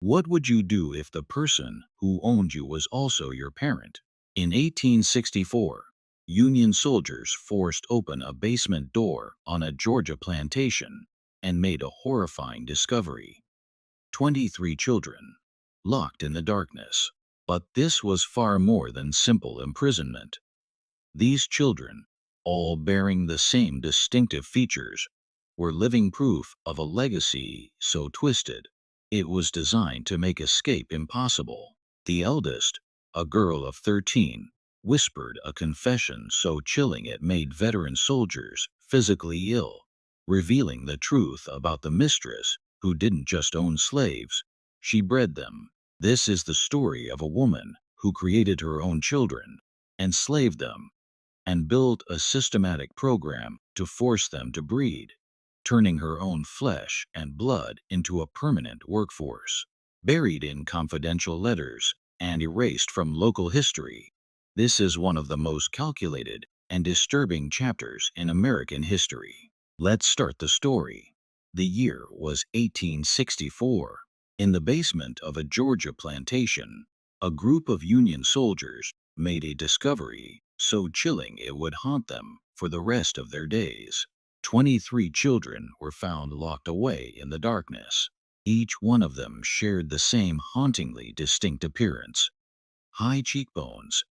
What would you do if the person who owned you was also your parent? In 1864, Union soldiers forced open a basement door on a Georgia plantation and made a horrifying discovery: 23 children, locked in the darkness. But this was far more than simple imprisonment. These children, all bearing the same distinctive features, were living proof of a legacy so twisted it was designed to make escape impossible. The eldest, a girl of 13, whispered a confession so chilling it made veteran soldiers physically ill, revealing the truth about the mistress who didn't just own slaves, she bred them. This is the story of a woman who created her own children, enslaved them, and built a systematic program to force them to breed, turning her own flesh and blood into a permanent workforce. Buried in confidential letters and erased from local history, this is one of the most calculated and disturbing chapters in American history. Let's start the story. The year was 1864. In the basement of a Georgia plantation, a group of Union soldiers made a discovery so chilling it would haunt them for the rest of their days. 23 children were found locked away in the darkness. Each one of them shared the same hauntingly distinct appearance: high cheekbones,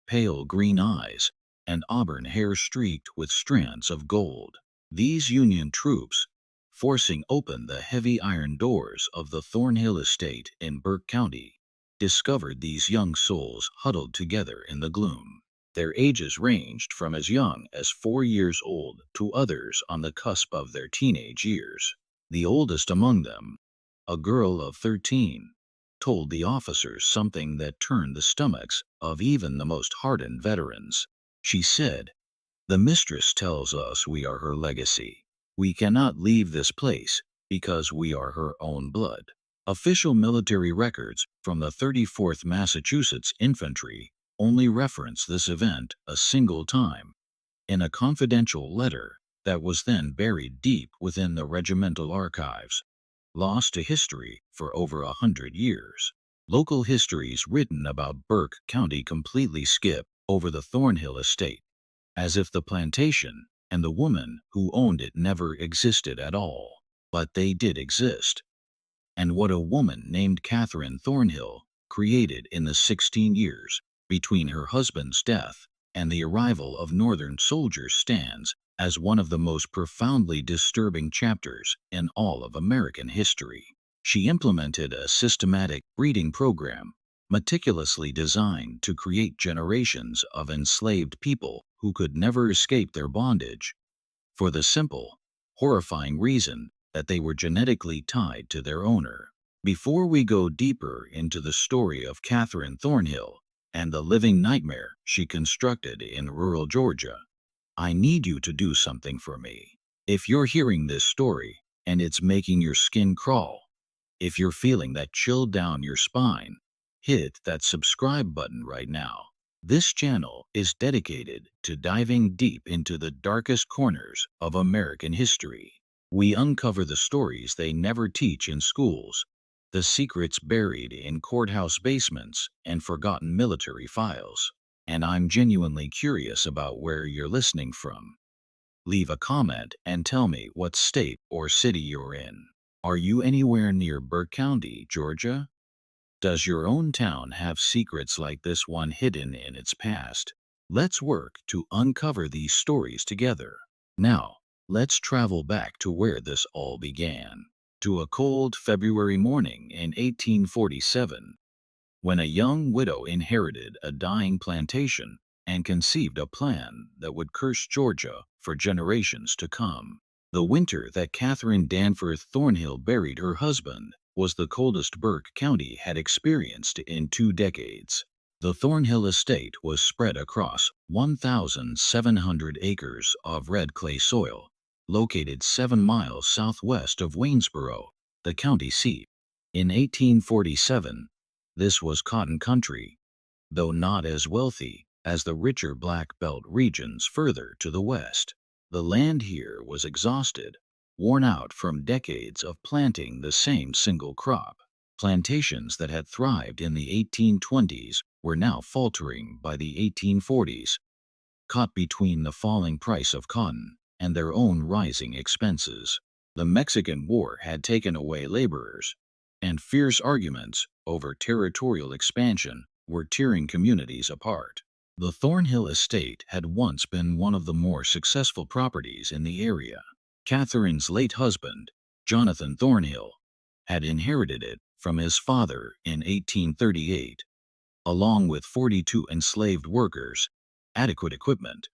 pale green eyes, and auburn hair streaked with strands of gold. These Union troops, forcing open the heavy iron doors of the Thornhill estate in Burke County, discovered these young souls huddled together in the gloom. Their ages ranged from as young as 4 years old to others on the cusp of their teenage years. The oldest among them, a girl of 13, told the officers something that turned the stomachs of even the most hardened veterans. She said, "The mistress tells us we are her legacy. We cannot leave this place because we are her own blood." Official military records from the 34th Massachusetts Infantry only reference this event a single time, in a confidential letter that was then buried deep within the regimental archives, lost to history for over 100 years. Local histories written about Burke County completely skip over the Thornhill estate, as if the plantation and the woman who owned it never existed at all. But they did exist. And what a woman named Catherine Thornhill created in the 16 years between her husband's death and the arrival of Northern soldiers stands as one of the most profoundly disturbing chapters in all of American history. She implemented a systematic breeding program meticulously designed to create generations of enslaved people who could never escape their bondage, for the simple, horrifying reason that they were genetically tied to their owner. Before we go deeper into the story of Catherine Thornhill and the living nightmare she constructed in rural Georgia, I need you to do something for me. If you're hearing this story and it's making your skin crawl, if you're feeling that chill down your spine, hit that subscribe button right now. This channel is dedicated to diving deep into the darkest corners of American history. We uncover the stories they never teach in schools, the secrets buried in courthouse basements and forgotten military files. And I'm genuinely curious about where you're listening from. Leave a comment and tell me what state or city you're in. Are you anywhere near Burke County, Georgia? Does your own town have secrets like this one hidden in its past? Let's work to uncover these stories together. Now, let's travel back to where this all began. To a cold February morning in 1847, when a young widow inherited a dying plantation and conceived a plan that would curse Georgia for generations to come. The winter that Catherine Danforth Thornhill buried her husband was the coldest Burke County had experienced in 2 decades. The Thornhill estate was spread across 1,700 acres of red clay soil, located 7 miles southwest of Waynesboro, the county seat. In 1847, this was cotton country, though not as wealthy as the richer Black Belt regions further to the west. The land here was exhausted, worn out from decades of planting the same single crop. Plantations that had thrived in the 1820s were now faltering by the 1840s, caught between the falling price of cotton and their own rising expenses. The Mexican War had taken away laborers, and fierce arguments over territorial expansion were tearing communities apart. The Thornhill estate had once been one of the more successful properties in the area. Catherine's late husband, Jonathan Thornhill, had inherited it from his father in 1838, along with 42 enslaved workers, adequate equipment,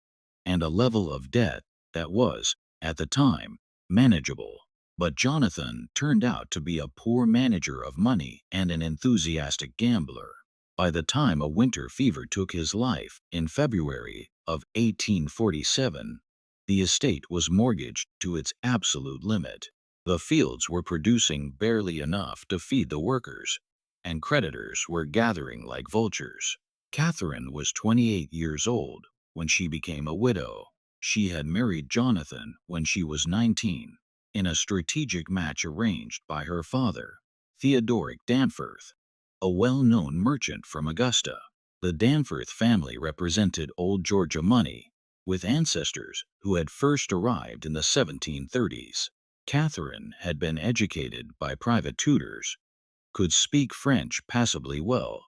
and a level of debt that was, at the time, manageable. But Jonathan turned out to be a poor manager of money and an enthusiastic gambler. By the time a winter fever took his life in February of 1847, the estate was mortgaged to its absolute limit. The fields were producing barely enough to feed the workers, and creditors were gathering like vultures. Catherine was 28 years old when she became a widow. She had married Jonathan when she was 19, in a strategic match arranged by her father, Theodoric Danforth, a well-known merchant from Augusta. The Danforth family represented old Georgia money, with ancestors who had first arrived in the 1730s. Catherine had been educated by private tutors, could speak French passably well,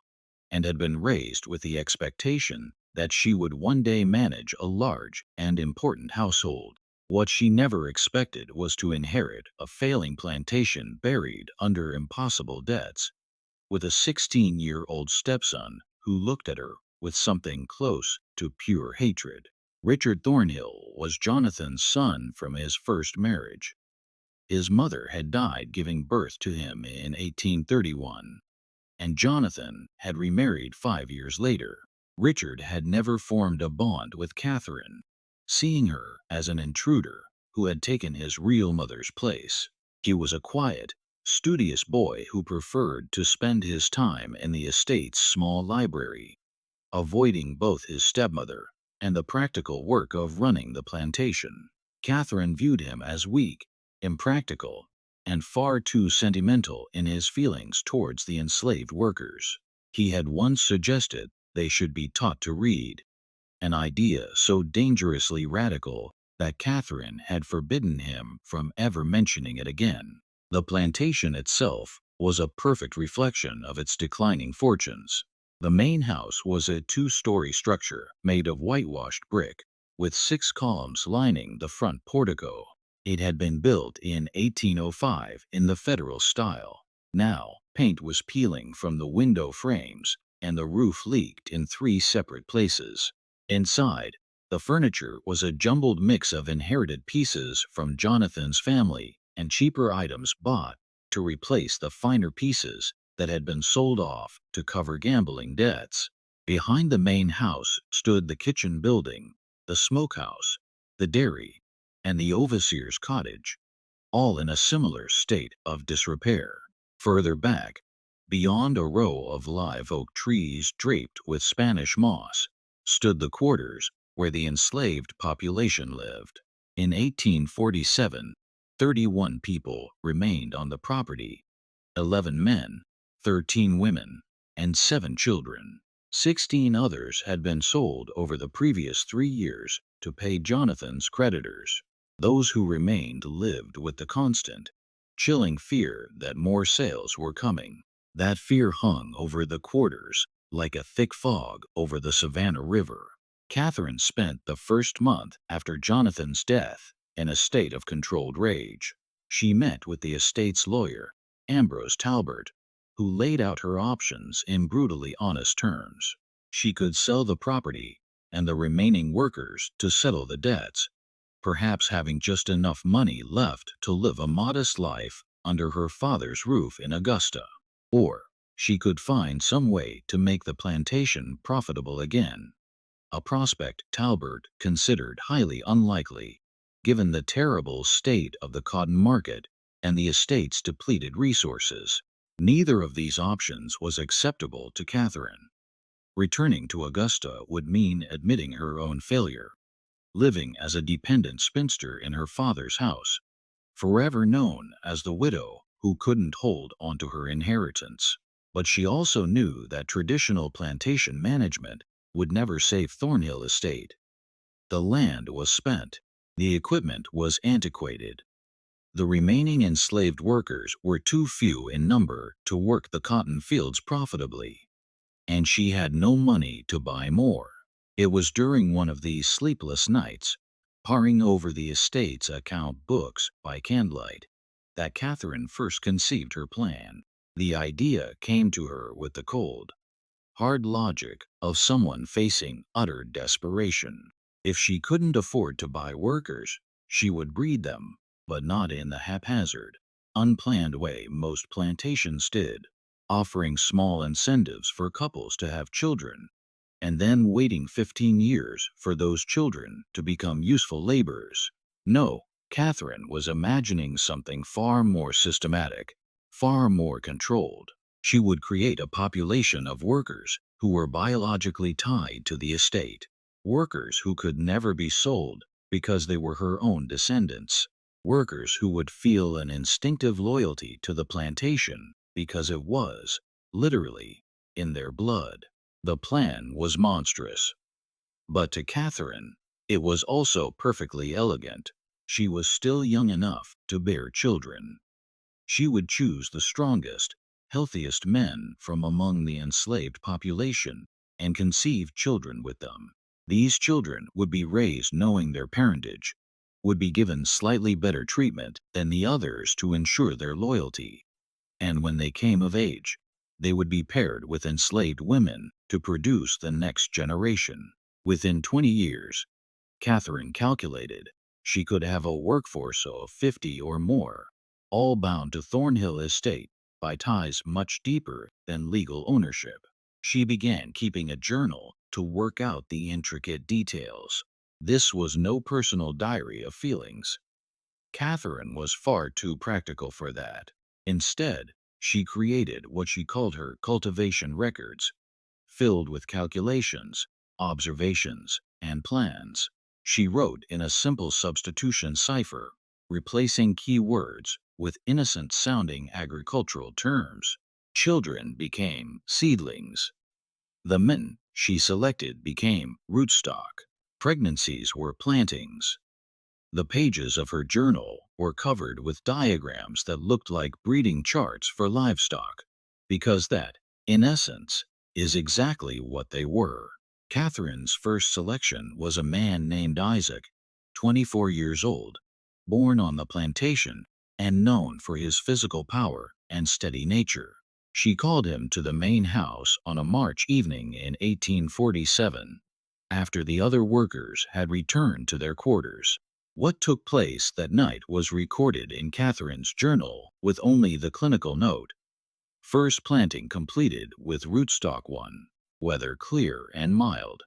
and had been raised with the expectation that she would one day manage a large and important household. What she never expected was to inherit a failing plantation buried under impossible debts, with a 16-year-old stepson who looked at her with something close to pure hatred. Richard Thornhill was Jonathan's son from his first marriage. His mother had died giving birth to him in 1831, and Jonathan had remarried 5 years later. Richard had never formed a bond with Catherine, seeing her as an intruder who had taken his real mother's place. He was a quiet, studious boy who preferred to spend his time in the estate's small library, avoiding both his stepmother and the practical work of running the plantation. Catherine viewed him as weak, impractical, and far too sentimental in his feelings towards the enslaved workers. He had once suggested they should be taught to read, an idea so dangerously radical that Catherine had forbidden him from ever mentioning it again. The plantation itself was a perfect reflection of its declining fortunes. The main house was a two-story structure made of whitewashed brick, with 6 columns lining the front portico. It had been built in 1805 in the Federal style. Now, paint was peeling from the window frames, and the roof leaked in 3 separate places. Inside, the furniture was a jumbled mix of inherited pieces from Jonathan's family and cheaper items bought to replace the finer pieces that had been sold off to cover gambling debts. Behind the main house stood the kitchen building, the smokehouse, the dairy, and the overseer's cottage, all in a similar state of disrepair. Further back, beyond a row of live oak trees draped with Spanish moss, stood the quarters where the enslaved population lived. In 1847, 31 people remained on the property: 11 men, 13 women, and 7 children. 16 others had been sold over the previous 3 years to pay Jonathan's creditors. Those who remained lived with the constant, chilling fear that more sales were coming. That fear hung over the quarters like a thick fog over the Savannah River. Catherine spent the first month after Jonathan's death in a state of controlled rage. She met with the estate's lawyer, Ambrose Talbert, who laid out her options in brutally honest terms. She could sell the property and the remaining workers to settle the debts, perhaps having just enough money left to live a modest life under her father's roof in Augusta. Or she could find some way to make the plantation profitable again, a prospect Talbert considered highly unlikely, given the terrible state of the cotton market and the estate's depleted resources. Neither of these options was acceptable to Catherine. Returning to Augusta would mean admitting her own failure, living as a dependent spinster in her father's house, forever known as the widow who couldn't hold onto her inheritance. But she also knew that traditional plantation management would never save Thornhill Estate. The land was spent. The equipment was antiquated. The remaining enslaved workers were too few in number to work the cotton fields profitably, and she had no money to buy more. It was during one of these sleepless nights, poring over the estate's account books by candlelight, that Catherine first conceived her plan. The idea came to her with the cold, hard logic of someone facing utter desperation. If she couldn't afford to buy workers, she would breed them, but not in the haphazard, unplanned way most plantations did, offering small incentives for couples to have children, and then waiting 15 years for those children to become useful laborers. No, Catherine was imagining something far more systematic, far more controlled. She would create a population of workers who were biologically tied to the estate, workers who could never be sold because they were her own descendants, workers who would feel an instinctive loyalty to the plantation because it was, literally, in their blood. The plan was monstrous, but to Catherine, it was also perfectly elegant. She was still young enough to bear children. She would choose the strongest, healthiest men from among the enslaved population and conceive children with them. These children would be raised knowing their parentage, would be given slightly better treatment than the others to ensure their loyalty, and when they came of age, they would be paired with enslaved women to produce the next generation. Within 20 years, Catherine calculated, she could have a workforce of 50 or more, all bound to Thornhill Estate by ties much deeper than legal ownership. She began keeping a journal to work out the intricate details. This was no personal diary of feelings. Catherine was far too practical for that. Instead, she created what she called her cultivation records, filled with calculations, observations, and plans. She wrote in a simple substitution cipher, replacing key words with innocent-sounding agricultural terms. Children became seedlings. The men she selected became rootstock. Pregnancies were plantings. The pages of her journal were covered with diagrams that looked like breeding charts for livestock, because that, in essence, is exactly what they were. Catherine's first selection was a man named Isaac, 24 years old, born on the plantation and known for his physical power and steady nature. She called him to the main house on a March evening in 1847, after the other workers had returned to their quarters. What took place that night was recorded in Catherine's journal with only the clinical note: first planting completed with rootstock 1, weather clear and mild.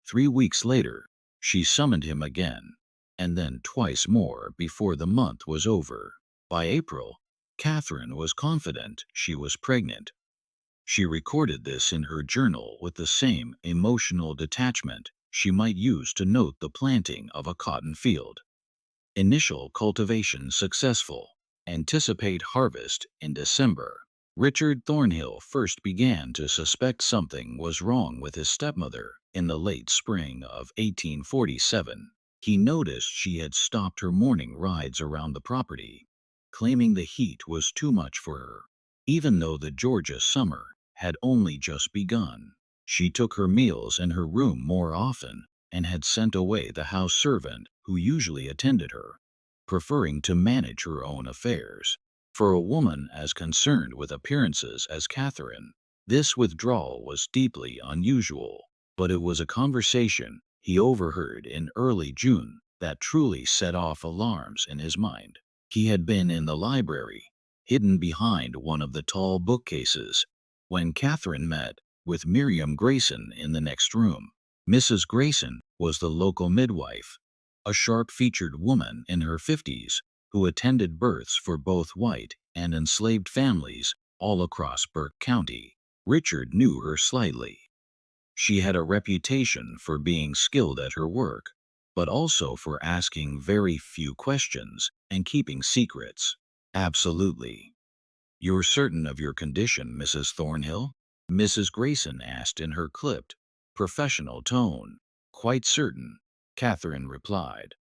3 weeks later, she summoned him again, and then twice more before the month was over. By April, Catherine was confident she was pregnant. She recorded this in her journal with the same emotional detachment she might use to note the planting of a cotton field. Initial cultivation successful. Anticipate harvest in December. Richard Thornhill first began to suspect something was wrong with his stepmother in the late spring of 1847. He noticed she had stopped her morning rides around the property, claiming the heat was too much for her. Even though the Georgia summer had only just begun, she took her meals in her room more often and had sent away the house servant who usually attended her, preferring to manage her own affairs. For a woman as concerned with appearances as Catherine, this withdrawal was deeply unusual. But it was a conversation he overheard in early June that truly set off alarms in his mind. He had been in the library, hidden behind one of the tall bookcases, when Catherine met with Miriam Grayson in the next room. Mrs. Grayson was the local midwife, a sharp-featured woman in her 50s who attended births for both white and enslaved families all across Burke County. Richard knew her slightly. She had a reputation for being skilled at her work, but also for asking very few questions and keeping secrets. Absolutely. "You're certain of your condition, Mrs. Thornhill?" Mrs. Grayson asked in her clipped, professional tone. "Quite certain," Catherine replied.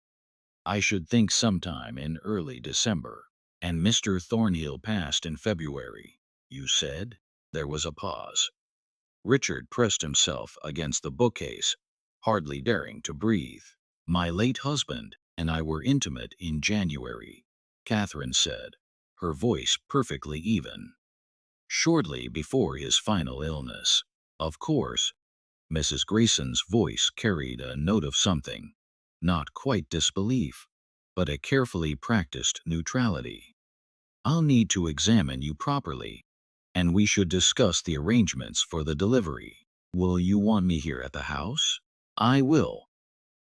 "I should think sometime in early December." "And Mr. Thornhill passed in February, you said?" There was a pause. Richard pressed himself against the bookcase, hardly daring to breathe. "My late husband and I were intimate in January," Catherine said, her voice perfectly even. "Shortly before his final illness. Of course." Mrs. Grayson's voice carried a note of something, not quite disbelief, but a carefully practiced neutrality. "I'll need to examine you properly, and we should discuss the arrangements for the delivery. Will you want me here at the house?" "I will.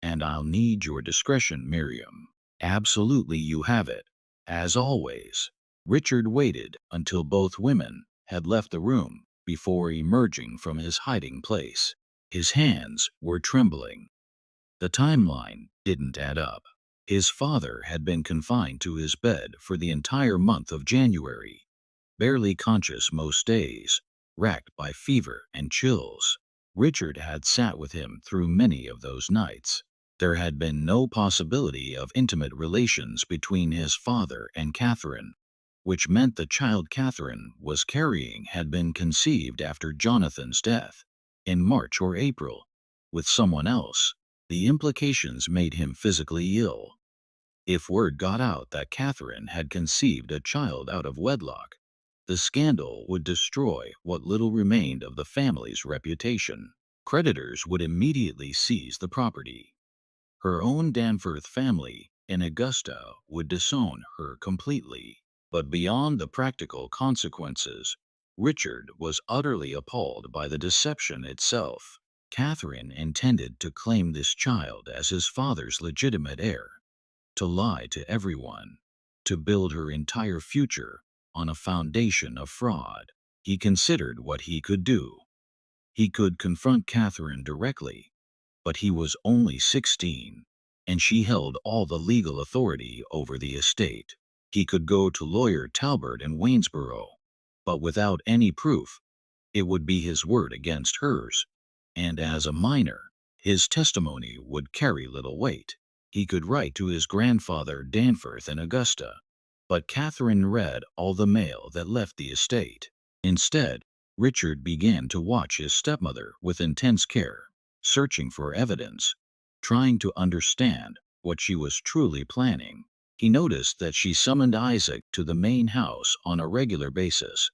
And I'll need your discretion, Miriam." "Absolutely, you have it. As always." Richard waited until both women had left the room before emerging from his hiding place. His hands were trembling. The timeline didn't add up. His father had been confined to his bed for the entire month of January, barely conscious most days, racked by fever and chills. Richard had sat with him through many of those nights. There had been no possibility of intimate relations between his father and Catherine, which meant the child Catherine was carrying had been conceived after Jonathan's death, in March or April, with someone else. The implications made him physically ill. If word got out that Catherine had conceived a child out of wedlock, the scandal would destroy what little remained of the family's reputation. Creditors would immediately seize the property. Her own Danforth family in Augusta would disown her completely. But beyond the practical consequences, Richard was utterly appalled by the deception itself. Catherine intended to claim this child as his father's legitimate heir, to lie to everyone, to build her entire future on a foundation of fraud. He considered what he could do. He could confront Catherine directly, but he was only 16, and she held all the legal authority over the estate. He could go to lawyer Talbert in Waynesboro, but without any proof, it would be his word against hers, and as a minor, his testimony would carry little weight. He could write to his grandfather Danforth in Augusta, but Catherine read all the mail that left the estate. Instead, Richard began to watch his stepmother with intense care, searching for evidence, trying to understand what she was truly planning. He noticed that she summoned Isaac to the main house on a regular basis,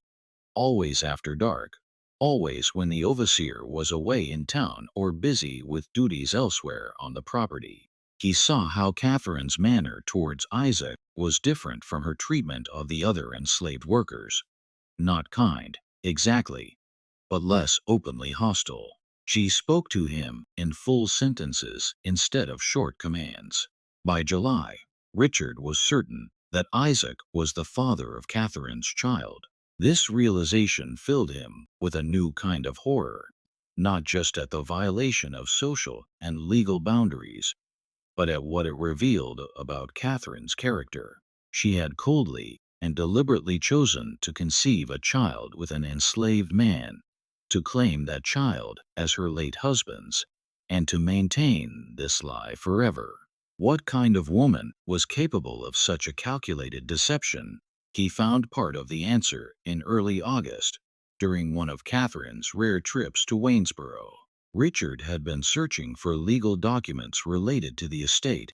always after dark, always when the overseer was away in town or busy with duties elsewhere on the property. He saw how Catherine's manner towards Isaac was different from her treatment of the other enslaved workers. Not kind, exactly, but less openly hostile. She spoke to him in full sentences instead of short commands. By July, Richard was certain that Isaac was the father of Catherine's child. This realization filled him with a new kind of horror, not just at the violation of social and legal boundaries, but at what it revealed about Catherine's character. She had coldly and deliberately chosen to conceive a child with an enslaved man, to claim that child as her late husband's, and to maintain this lie forever. What kind of woman was capable of such a calculated deception? He found part of the answer in early August, during one of Catherine's rare trips to Waynesboro. Richard had been searching for legal documents related to the estate,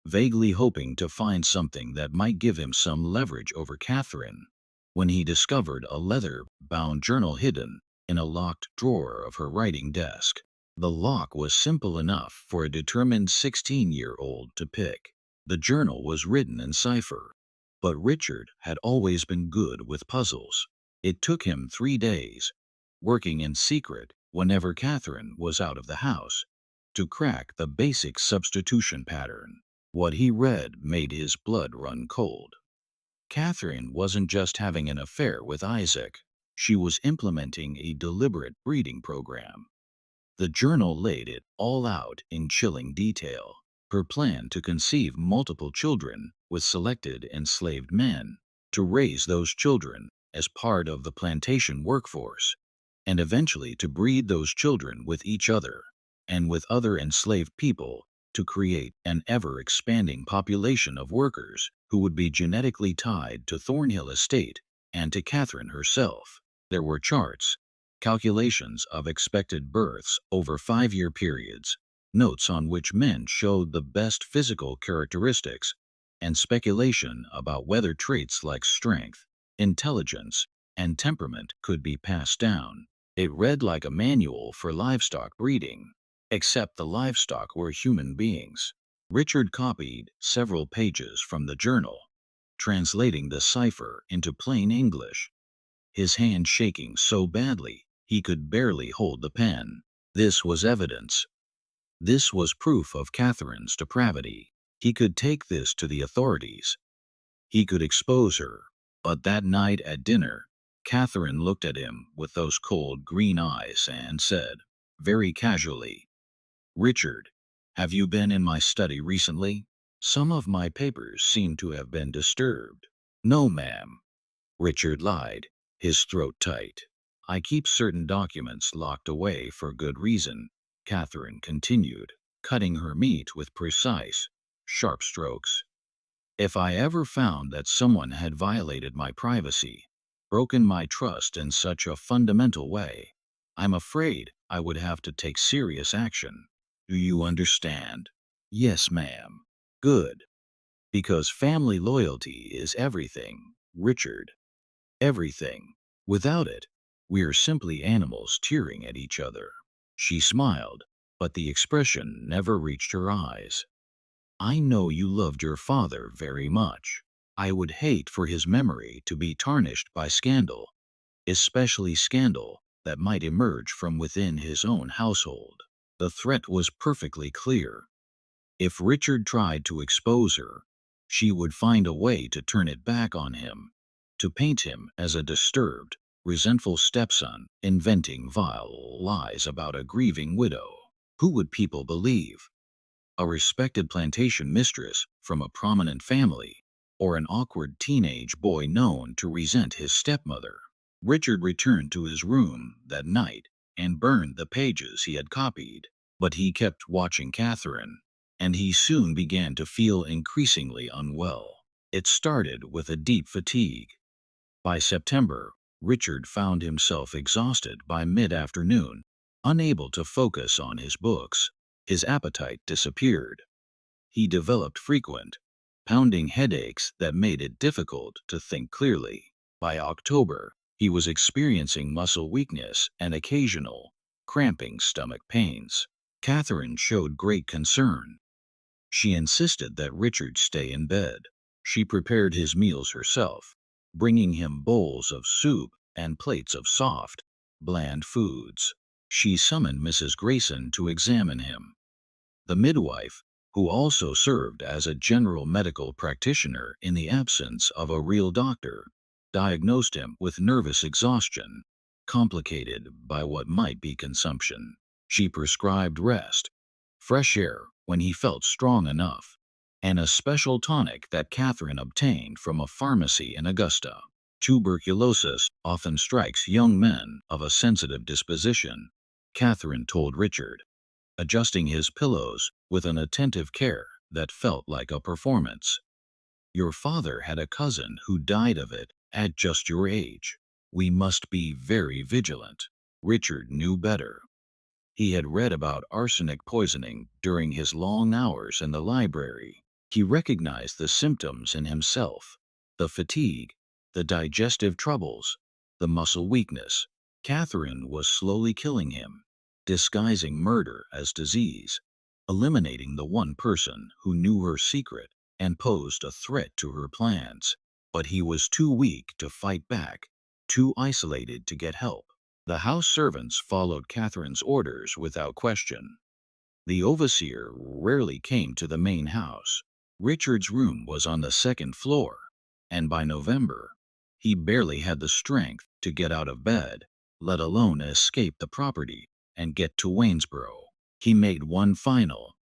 vaguely hoping to find something that might give him some leverage over Catherine, when he discovered a leather-bound journal hidden in a locked drawer of her writing desk. The lock was simple enough for a determined 16-year-old to pick. The journal was written in cipher, but Richard had always been good with puzzles. It took him 3 days, working in secret whenever Catherine was out of the house, to crack the basic substitution pattern. What he read made his blood run cold. Catherine wasn't just having an affair with Isaac. She was implementing a deliberate breeding program. The journal laid it all out in chilling detail. Her plan to conceive multiple children with selected enslaved men, to raise those children as part of the plantation workforce, and eventually to breed those children with each other and with other enslaved people to create an ever-expanding population of workers who would be genetically tied to Thornhill Estate and to Catherine herself. There were charts, calculations of expected births over 5-year periods, notes on which men showed the best physical characteristics, and speculation about whether traits like strength, intelligence, and temperament could be passed down. It read like a manual for livestock breeding, except the livestock were human beings. Richard copied several pages from the journal, translating the cipher into plain English, his hand shaking so badly he could barely hold the pen. This was evidence. This was proof of Catherine's depravity. He could take this to the authorities. He could expose her. But that night at dinner, Catherine looked at him with those cold green eyes and said, very casually, "Richard, have you been in my study recently? Some of my papers seem to have been disturbed." "No, ma'am," Richard lied, his throat tight. "I keep certain documents locked away for good reason," Catherine continued, cutting her meat with precise, sharp strokes. "If I ever found that someone had violated my privacy, broken my trust in such a fundamental way, I'm afraid I would have to take serious action. Do you understand?" "Yes, ma'am." "Good. Because family loyalty is everything, Richard. Everything. Without it, we're simply animals tearing at each other." She smiled, but the expression never reached her eyes. "I know you loved your father very much. I would hate for his memory to be tarnished by scandal, especially scandal that might emerge from within his own household." The threat was perfectly clear. If Richard tried to expose her, she would find a way to turn it back on him, to paint him as a disturbed, resentful stepson inventing vile lies about a grieving widow. Who would people believe? A respected plantation mistress from a prominent family, or an awkward teenage boy known to resent his stepmother? Richard returned to his room that night and burned the pages he had copied, but he kept watching Catherine, and he soon began to feel increasingly unwell. It started with a deep fatigue. By September, Richard found himself exhausted by mid-afternoon, unable to focus on his books. His appetite disappeared. He developed frequent, pounding headaches that made it difficult to think clearly. By October, he was experiencing muscle weakness and occasional, cramping stomach pains. Catherine showed great concern. She insisted that Richard stay in bed. She prepared his meals herself, bringing him bowls of soup and plates of soft, bland foods. She summoned Mrs. Grayson to examine him. The midwife, who also served as a general medical practitioner in the absence of a real doctor, diagnosed him with nervous exhaustion, complicated by what might be consumption. She prescribed rest, fresh air when he felt strong enough, and a special tonic that Catherine obtained from a pharmacy in Augusta. "Tuberculosis often strikes young men of a sensitive disposition," Catherine told Richard, adjusting his pillows with an attentive care that felt like a performance. "Your father had a cousin who died of it at just your age. We must be very vigilant." Richard knew better. He had read about arsenic poisoning during his long hours in the library. He recognized the symptoms in himself: the fatigue, the digestive troubles, the muscle weakness. Catherine was slowly killing him, disguising murder as disease, eliminating the one person who knew her secret and posed a threat to her plans. But he was too weak to fight back, too isolated to get help. The house servants followed Catherine's orders without question. The overseer rarely came to the main house. Richard's room was on the second floor, and by November, he barely had the strength to get out of bed, let alone escape the property and get to Waynesboro. He made one final,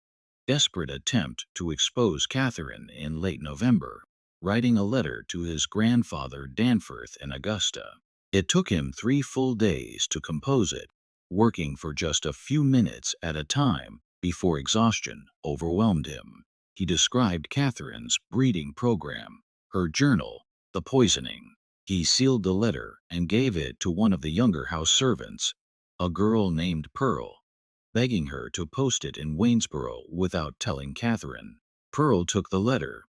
desperate attempt to expose Catherine in late November. writing a letter to his grandfather Danforth in Augusta. It took him 3 full days to compose it, working for just a few minutes at a time before exhaustion overwhelmed him. He described Catherine's breeding program, her journal, the poisoning. He sealed the letter and gave it to one of the younger house servants, a girl named Pearl, begging her to post it in Waynesboro without telling Catherine. Pearl took the letter,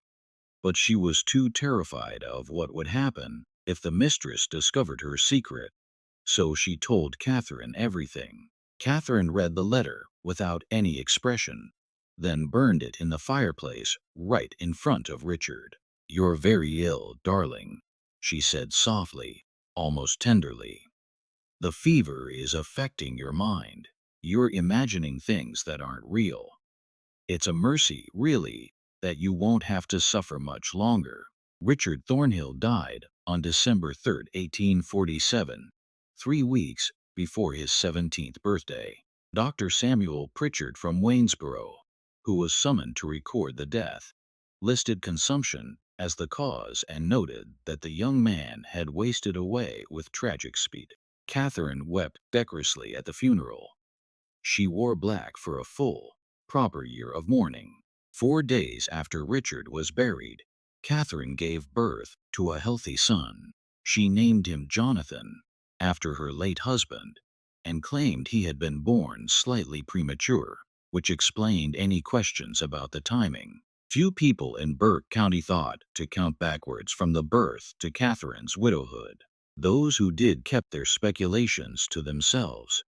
but she was too terrified of what would happen if the mistress discovered her secret, so she told Catherine everything. Catherine read the letter without any expression, then burned it in the fireplace right in front of Richard. "You're very ill, darling," she said softly, almost tenderly. "The fever is affecting your mind. You're imagining things that aren't real. It's a mercy, really, that you won't have to suffer much longer." Richard Thornhill died on December 3, 1847, 3 weeks before his 17th birthday. Dr. Samuel Pritchard from Waynesboro, who was summoned to record the death, listed consumption as the cause and noted that the young man had wasted away with tragic speed. Catherine wept decorously at the funeral. She wore black for a full, proper year of mourning. 4 days after Richard was buried, Catherine gave birth to a healthy son. She named him Jonathan, after her late husband, and claimed he had been born slightly premature, which explained any questions about the timing. Few people in Burke County thought to count backwards from the birth to Catherine's widowhood. Those who did kept their speculations to themselves.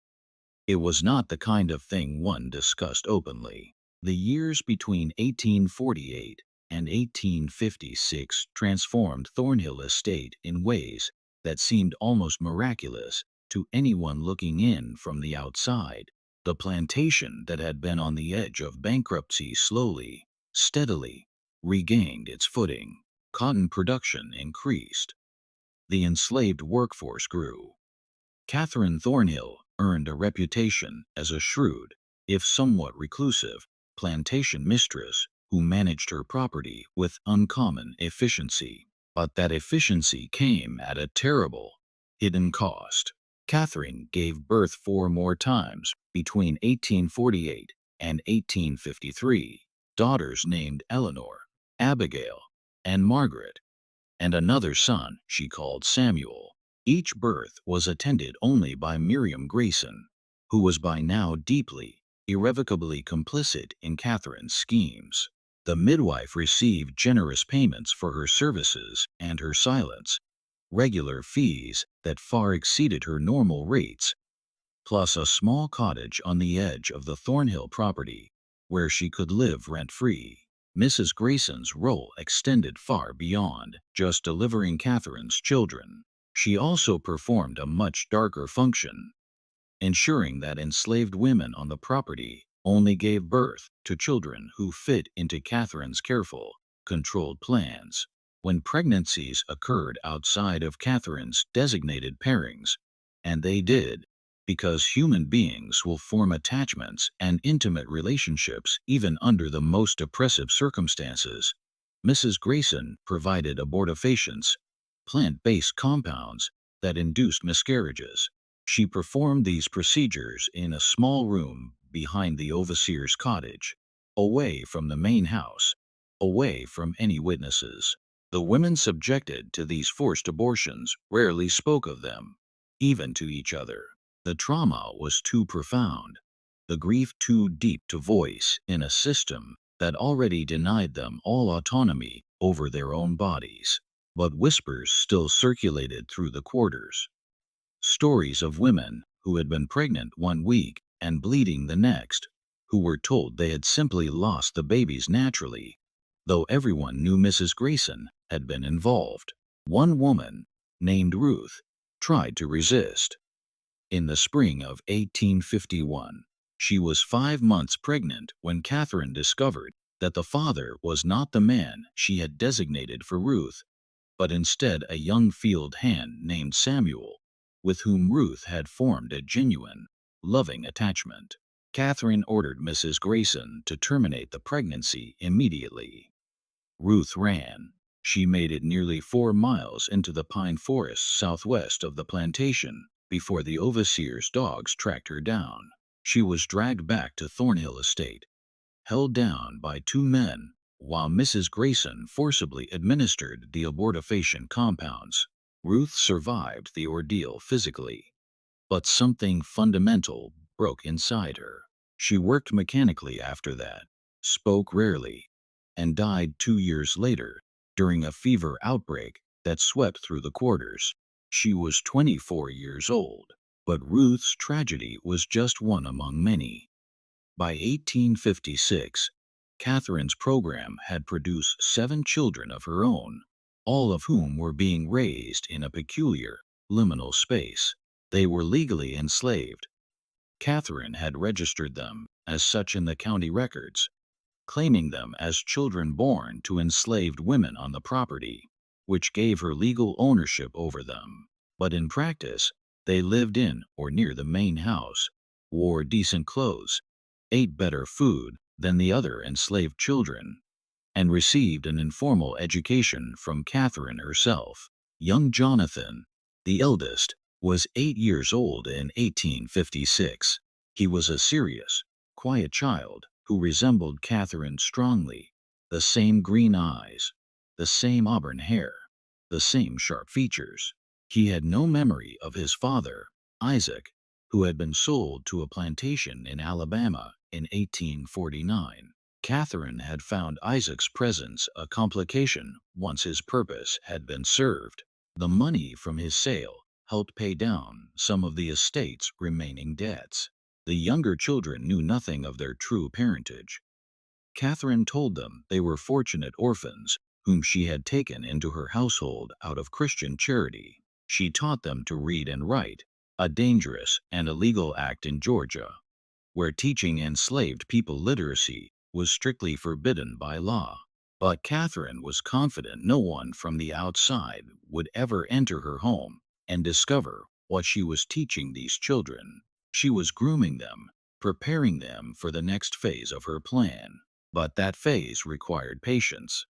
It was not the kind of thing one discussed openly. The years between 1848 and 1856 transformed Thornhill Estate in ways that seemed almost miraculous to anyone looking in from the outside. The plantation that had been on the edge of bankruptcy slowly, steadily, regained its footing. Cotton production increased. The enslaved workforce grew. Catherine Thornhill earned a reputation as a shrewd, if somewhat reclusive, plantation mistress who managed her property with uncommon efficiency. But that efficiency came at a terrible, hidden cost. Catherine gave birth 4 more times between 1848 and 1853, daughters named Eleanor, Abigail, and Margaret, and another son she called Samuel. Each birth was attended only by Miriam Grayson, who was by now deeply, irrevocably complicit in Catherine's schemes. The midwife received generous payments for her services and her silence, regular fees that far exceeded her normal rates, plus a small cottage on the edge of the Thornhill property, where she could live rent-free. Mrs. Grayson's role extended far beyond just delivering Catherine's children. She also performed a much darker function, ensuring that enslaved women on the property only gave birth to children who fit into Catherine's careful, controlled plans. When pregnancies occurred outside of Catherine's designated pairings, and they did, because human beings will form attachments and intimate relationships even under the most oppressive circumstances, Mrs. Grayson provided abortifacients, plant-based compounds that induced miscarriages. She performed these procedures in a small room behind the overseer's cottage, away from the main house, away from any witnesses. The women subjected to these forced abortions rarely spoke of them, even to each other. The trauma was too profound, the grief too deep to voice in a system that already denied them all autonomy over their own bodies. But whispers still circulated through the quarters. Stories of women who had been pregnant 1 week and bleeding the next, who were told they had simply lost the babies naturally, though everyone knew Mrs. Grayson had been involved. One woman, named Ruth, tried to resist. In the spring of 1851, she was 5 months pregnant when Catherine discovered that the father was not the man she had designated for Ruth, but instead a young field hand named Samuel, with whom Ruth had formed a genuine, loving attachment. Catherine ordered Mrs. Grayson to terminate the pregnancy immediately. Ruth ran. She made it nearly 4 miles into the pine forest southwest of the plantation before the overseer's dogs tracked her down. She was dragged back to Thornhill Estate, held down by two men, while Mrs. Grayson forcibly administered the abortifacient compounds. Ruth survived the ordeal physically, but something fundamental broke inside her. She worked mechanically after that, spoke rarely, and died 2 years later during a fever outbreak that swept through the quarters. She was 24 years old, but Ruth's tragedy was just one among many. By 1856, Catherine's program had produced 7 children of her own, all of whom were being raised in a peculiar, liminal space. They were legally enslaved. Catherine had registered them as such in the county records, claiming them as children born to enslaved women on the property, which gave her legal ownership over them. But in practice, they lived in or near the main house, wore decent clothes, ate better food than the other enslaved children, and received an informal education from Catherine herself. Young Jonathan, the eldest, was 8 years old in 1856. He was a serious, quiet child who resembled Catherine strongly. The same green eyes, the same auburn hair, the same sharp features. He had no memory of his father, Isaac, who had been sold to a plantation in Alabama in 1849. Catherine had found Isaac's presence a complication once his purpose had been served. The money from his sale helped pay down some of the estate's remaining debts. The younger children knew nothing of their true parentage. Catherine told them they were fortunate orphans whom she had taken into her household out of Christian charity. She taught them to read and write, a dangerous and illegal act in Georgia, where teaching enslaved people literacy was strictly forbidden by law. But Catherine was confident no one from the outside would ever enter her home and discover what she was teaching these children. She was grooming them, preparing them for the next phase of her plan. But that phase required patience.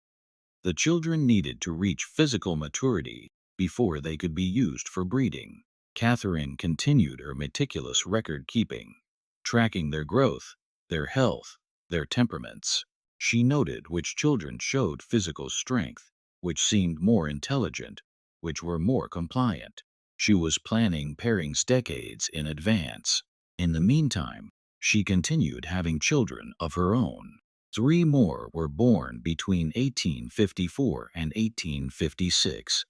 The children needed to reach physical maturity before they could be used for breeding. Catherine continued her meticulous record keeping, tracking their growth, their health, their temperaments. She noted which children showed physical strength, which seemed more intelligent, which were more compliant. She was planning pairings decades in advance. In the meantime, she continued having children of her own. 3 more were born between 1854 and 1856.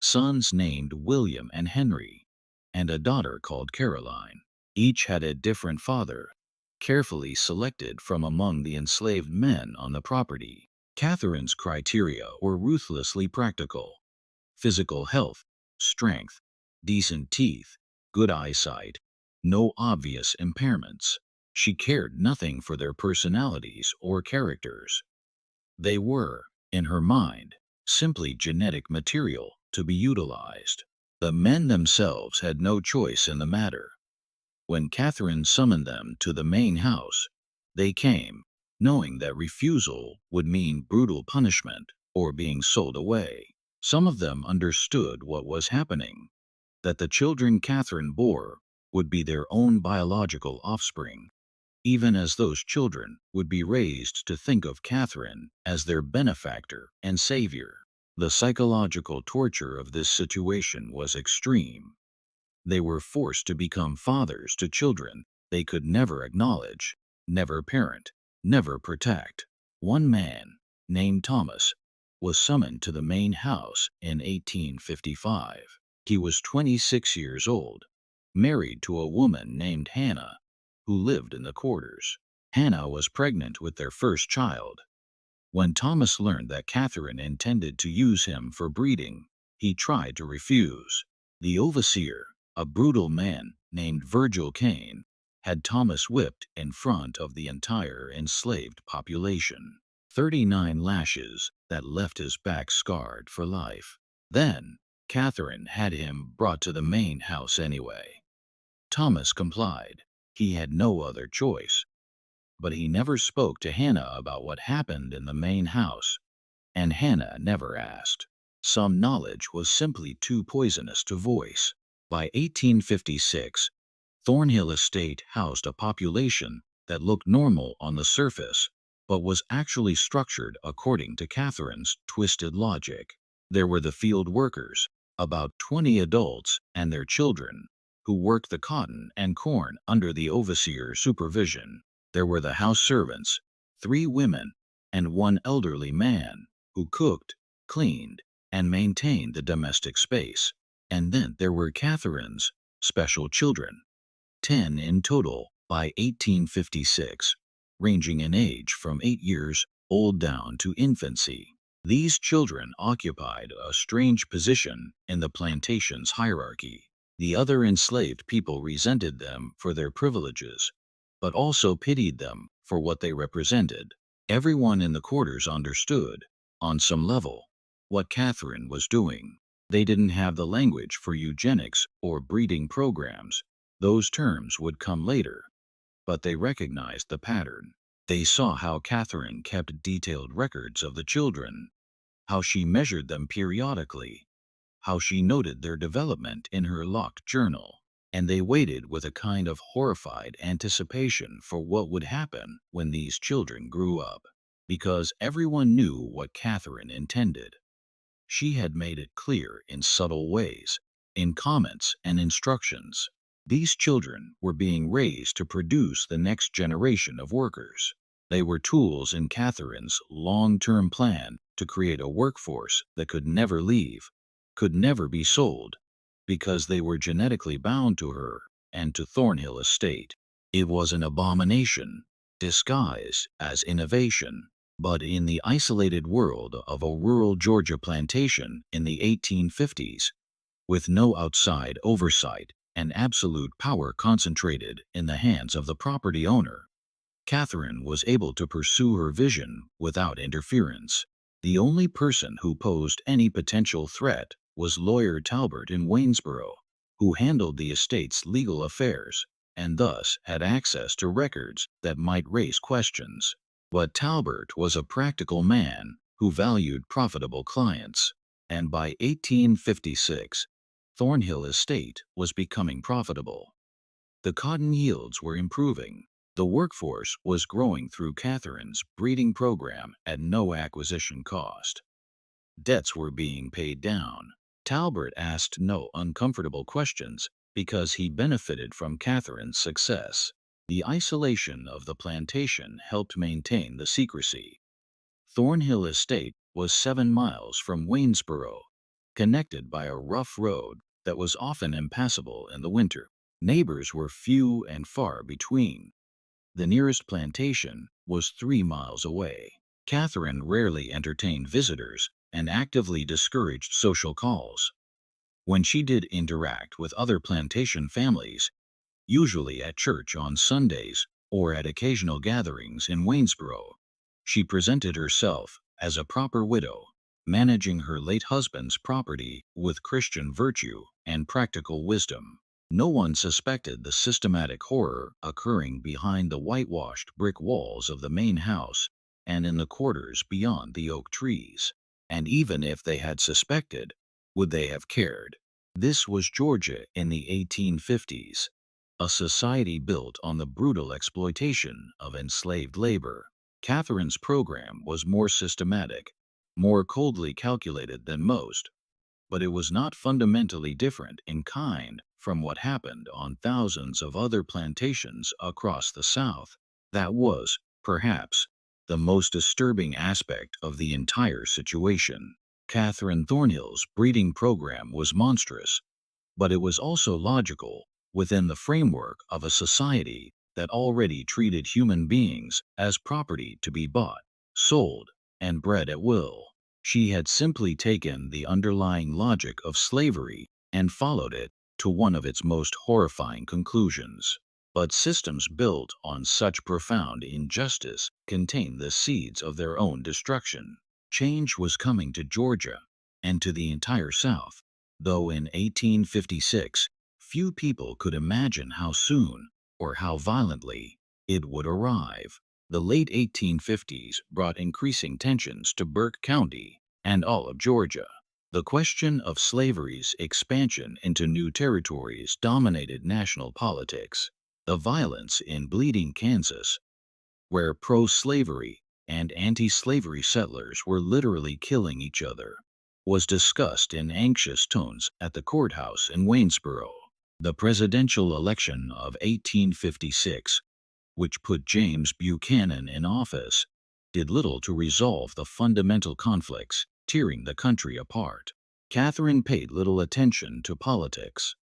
Sons named William and Henry, and a daughter called Caroline. Each had a different father, carefully selected from among the enslaved men on the property. Catherine's criteria were ruthlessly practical: physical health, strength, decent teeth, good eyesight, no obvious impairments. She cared nothing for their personalities or characters. They were, in her mind, simply genetic material to be utilized. The men themselves had no choice in the matter. When Catherine summoned them to the main house, they came, knowing that refusal would mean brutal punishment or being sold away. Some of them understood what was happening, that the children Catherine bore would be their own biological offspring, even as those children would be raised to think of Catherine as their benefactor and savior. The psychological torture of this situation was extreme. They were forced to become fathers to children they could never acknowledge, never parent, never protect. One man, named Thomas, was summoned to the main house in 1855. He was 26 years old, married to a woman named Hannah, who lived in the quarters. Hannah was pregnant with their first child. When Thomas learned that Catherine intended to use him for breeding, he tried to refuse. The overseer, a brutal man named Virgil Kane, had Thomas whipped in front of the entire enslaved population. 39 lashes that left his back scarred for life. Then, Catherine had him brought to the main house anyway. Thomas complied. He had no other choice. But he never spoke to Hannah about what happened in the main house. and Hannah never asked. Some knowledge was simply too poisonous to voice. By 1856, Thornhill Estate housed a population that looked normal on the surface, but was actually structured according to Catherine's twisted logic. There were the field workers, about 20 adults and their children, who worked the cotton and corn under the overseer's supervision. There were the house servants, 3 women, and 1 elderly man, who cooked, cleaned, and maintained the domestic space. And then there were Catherine's special children, 10 in total by 1856, ranging in age from 8 years old down to infancy. These children occupied a strange position in the plantation's hierarchy. The other enslaved people resented them for their privileges, but also pitied them for what they represented. Everyone in the quarters understood, on some level, what Catherine was doing. They didn't have the language for eugenics or breeding programs. Those terms would come later, but they recognized the pattern. They saw how Catherine kept detailed records of the children, how she measured them periodically, how she noted their development in her locked journal, and they waited with a kind of horrified anticipation for what would happen when these children grew up, because everyone knew what Catherine intended. She had made it clear in subtle ways, in comments and instructions. These children were being raised to produce the next generation of workers. They were tools in Catherine's long-term plan to create a workforce that could never leave, could never be sold, because they were genetically bound to her and to Thornhill Estate. It was an abomination, disguised as innovation. But in the isolated world of a rural Georgia plantation in the 1850s, with no outside oversight and absolute power concentrated in the hands of the property owner, Catherine was able to pursue her vision without interference. The only person who posed any potential threat was lawyer Talbot in Waynesboro, who handled the estate's legal affairs and thus had access to records that might raise questions. But Talbot was a practical man who valued profitable clients, and by 1856, Thornhill Estate was becoming profitable. The cotton yields were improving. The workforce was growing through Catherine's breeding program at no acquisition cost. Debts were being paid down. Talbot asked no uncomfortable questions because he benefited from Catherine's success. The isolation of the plantation helped maintain the secrecy. Thornhill Estate was 7 miles from Waynesboro, connected by a rough road that was often impassable in the winter. Neighbors were few and far between. The nearest plantation was 3 miles away. Catherine rarely entertained visitors and actively discouraged social calls. When she did interact with other plantation families, usually at church on Sundays or at occasional gatherings in Waynesboro, she presented herself as a proper widow, managing her late husband's property with Christian virtue and practical wisdom. No one suspected the systematic horror occurring behind the whitewashed brick walls of the main house and in the quarters beyond the oak trees. And even if they had suspected, would they have cared? This was Georgia in the 1850s, a society built on the brutal exploitation of enslaved labor. Catherine's program was more systematic, more coldly calculated than most, but it was not fundamentally different in kind from what happened on thousands of other plantations across the South. That was, perhaps, the most disturbing aspect of the entire situation. Catherine Thornhill's breeding program was monstrous, but it was also logical within the framework of a society that already treated human beings as property to be bought, sold, and bred at will. She had simply taken the underlying logic of slavery and followed it to one of its most horrifying conclusions. But systems built on such profound injustice contain the seeds of their own destruction. Change was coming to Georgia and to the entire South, though in 1856, few people could imagine how soon or how violently it would arrive. The late 1850s brought increasing tensions to Burke County and all of Georgia. The question of slavery's expansion into new territories dominated national politics. The violence in Bleeding, Kansas, where pro-slavery and anti-slavery settlers were literally killing each other, was discussed in anxious tones at the courthouse in Waynesboro. The presidential election of 1856, which put James Buchanan in office, did little to resolve the fundamental conflicts tearing the country apart. Catherine paid little attention to politics.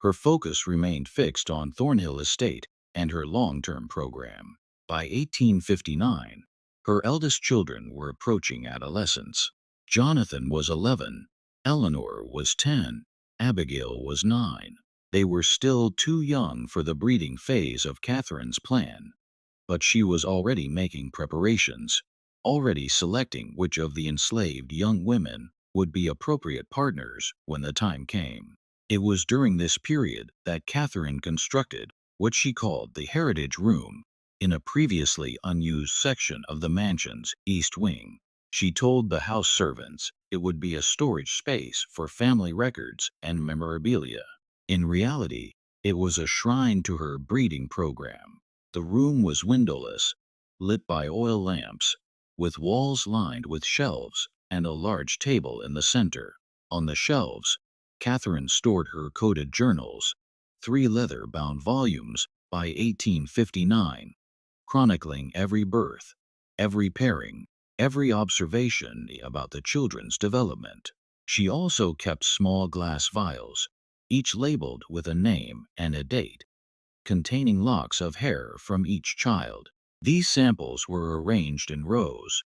Her focus remained fixed on Thornhill Estate and her long-term program. By 1859, her eldest children were approaching adolescence. Jonathan was 11, Eleanor was 10, Abigail was 9. They were still too young for the breeding phase of Catherine's plan, but she was already making preparations, already selecting which of the enslaved young women would be appropriate partners when the time came. It was during this period that Catherine constructed what she called the Heritage Room in a previously unused section of the mansion's east wing. She told the house servants it would be a storage space for family records and memorabilia. In reality, it was a shrine to her breeding program. The room was windowless, lit by oil lamps, with walls lined with shelves and a large table in the center. On the shelves, Catherine stored her coded journals, 3 leather-bound volumes by 1859, chronicling every birth, every pairing, every observation about the children's development. She also kept small glass vials, each labeled with a name and a date, containing locks of hair from each child. These samples were arranged in rows,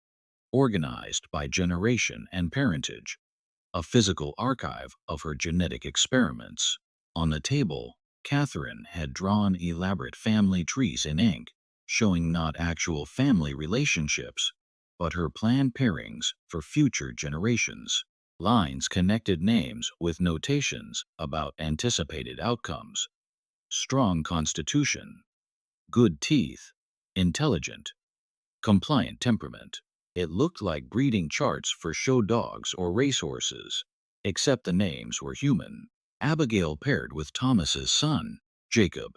organized by generation and parentage, a physical archive of her genetic experiments. On the table, Catherine had drawn elaborate family trees in ink, showing not actual family relationships, but her planned pairings for future generations. Lines connected names with notations about anticipated outcomes. Strong constitution, good teeth, intelligent, compliant temperament. It looked like breeding charts for show dogs or racehorses, except the names were human. Abigail paired with Thomas's son, Jacob.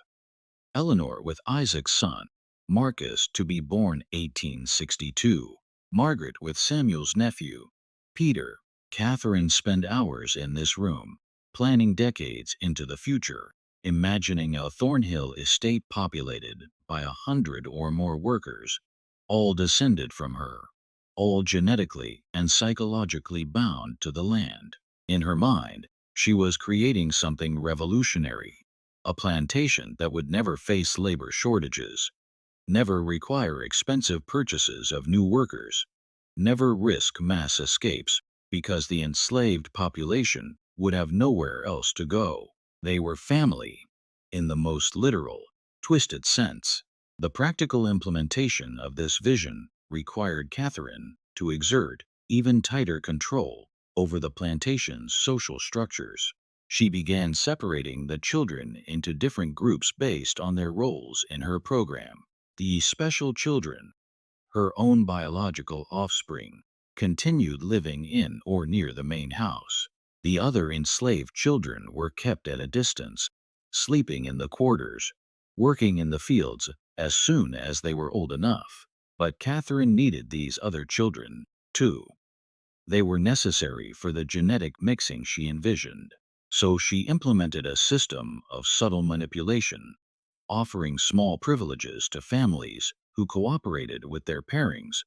Eleanor with Isaac's son, Marcus, to be born 1862. Margaret with Samuel's nephew, Peter. Catherine spent hours in this room, planning decades into the future, imagining a Thornhill estate populated by 100 or more workers, all descended from her, all genetically and psychologically bound to the land. In her mind, she was creating something revolutionary, a plantation that would never face labor shortages, never require expensive purchases of new workers, never risk mass escapes because the enslaved population would have nowhere else to go. They were family, in the most literal, twisted sense. The practical implementation of this vision required Catherine to exert even tighter control over the plantation's social structures. She began separating the children into different groups based on their roles in her program. The special children, her own biological offspring, continued living in or near the main house. The other enslaved children were kept at a distance, sleeping in the quarters, working in the fields as soon as they were old enough. But Catherine needed these other children, too. They were necessary for the genetic mixing she envisioned. So she implemented a system of subtle manipulation, offering small privileges to families who cooperated with their pairings,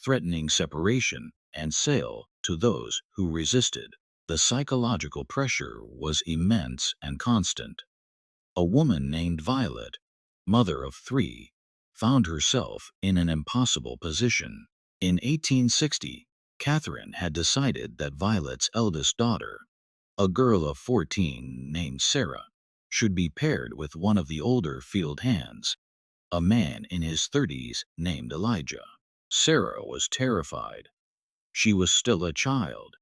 threatening separation and sale to those who resisted. The psychological pressure was immense and constant. A woman named Violet, mother of 3, found herself in an impossible position. In 1860, Catherine had decided that Violet's eldest daughter, a girl of 14 named Sarah, should be paired with one of the older field hands, a man in his 30s named Elijah. Sarah was terrified. She was still a child,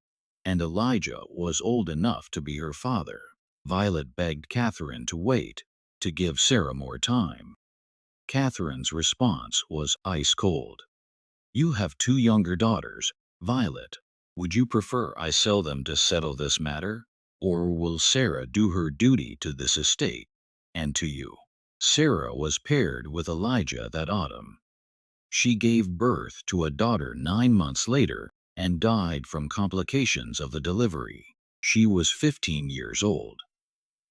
and Elijah was old enough to be her father. Violet begged Catherine to wait, to give Sarah more time. Catherine's response was ice cold. "You have two younger daughters, Violet. Would you prefer I sell them to settle this matter? Or will Sarah do her duty to this estate and to you?" Sarah was paired with Elijah that autumn. She gave birth to a daughter 9 months later and died from complications of the delivery. She was 15 years old.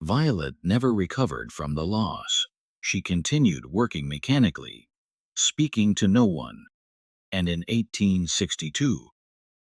Violet never recovered from the loss. She continued working mechanically, speaking to no one, and in 1862,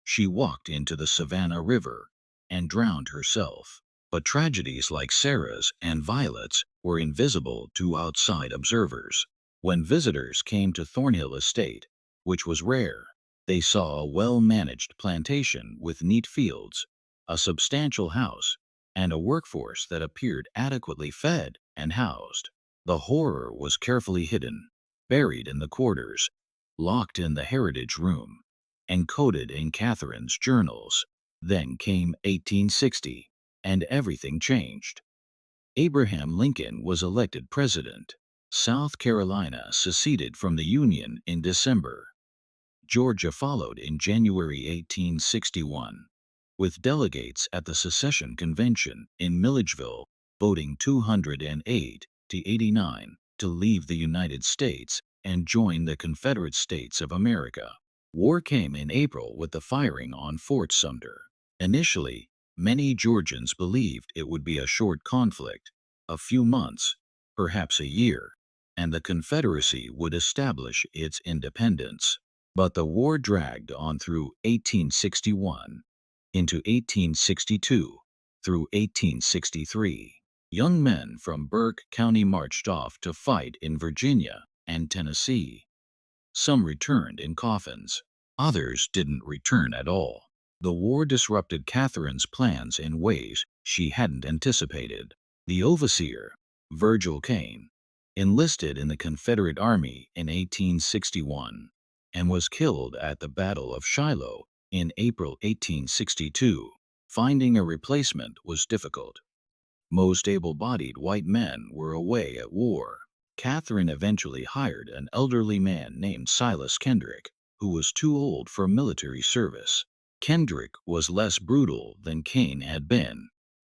she walked into the Savannah River and drowned herself. But tragedies like Sarah's and Violet's were invisible to outside observers. When visitors came to Thornhill Estate, which was rare, they saw a well-managed plantation with neat fields, a substantial house, and a workforce that appeared adequately fed and housed. The horror was carefully hidden, buried in the quarters, locked in the heritage room, encoded in Catherine's journals. Then came 1860, and everything changed. Abraham Lincoln was elected president. South Carolina seceded from the Union in December. Georgia followed in January 1861, with delegates at the secession convention in Milledgeville voting 208 to 89 to leave the United States and join the Confederate States of America. War came in April with the firing on Fort Sumter. Initially, many Georgians believed it would be a short conflict, a few months, perhaps a year, and the Confederacy would establish its independence. But the war dragged on through 1861, into 1862, through 1863. Young men from Burke County marched off to fight in Virginia and Tennessee. Some returned in coffins. Others didn't return at all. The war disrupted Catherine's plans in ways she hadn't anticipated. The overseer, Virgil Kane, enlisted in the Confederate Army in 1861 and was killed at the Battle of Shiloh in April 1862. Finding a replacement was difficult. Most able-bodied white men were away at war. Catherine eventually hired an elderly man named Silas Kendrick, who was too old for military service. Kendrick was less brutal than Kane had been,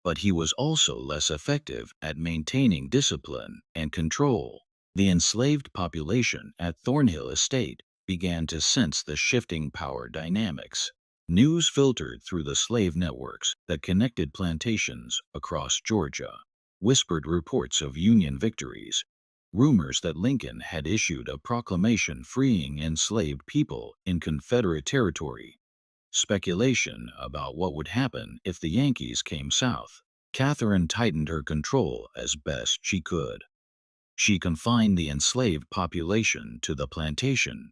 but he was also less effective at maintaining discipline and control. The enslaved population at Thornhill Estate began to sense the shifting power dynamics. News filtered through the slave networks that connected plantations across Georgia. Whispered reports of Union victories, rumors that Lincoln had issued a proclamation freeing enslaved people in Confederate territory, speculation about what would happen if the Yankees came south. Catherine tightened her control as best she could. She confined the enslaved population to the plantation,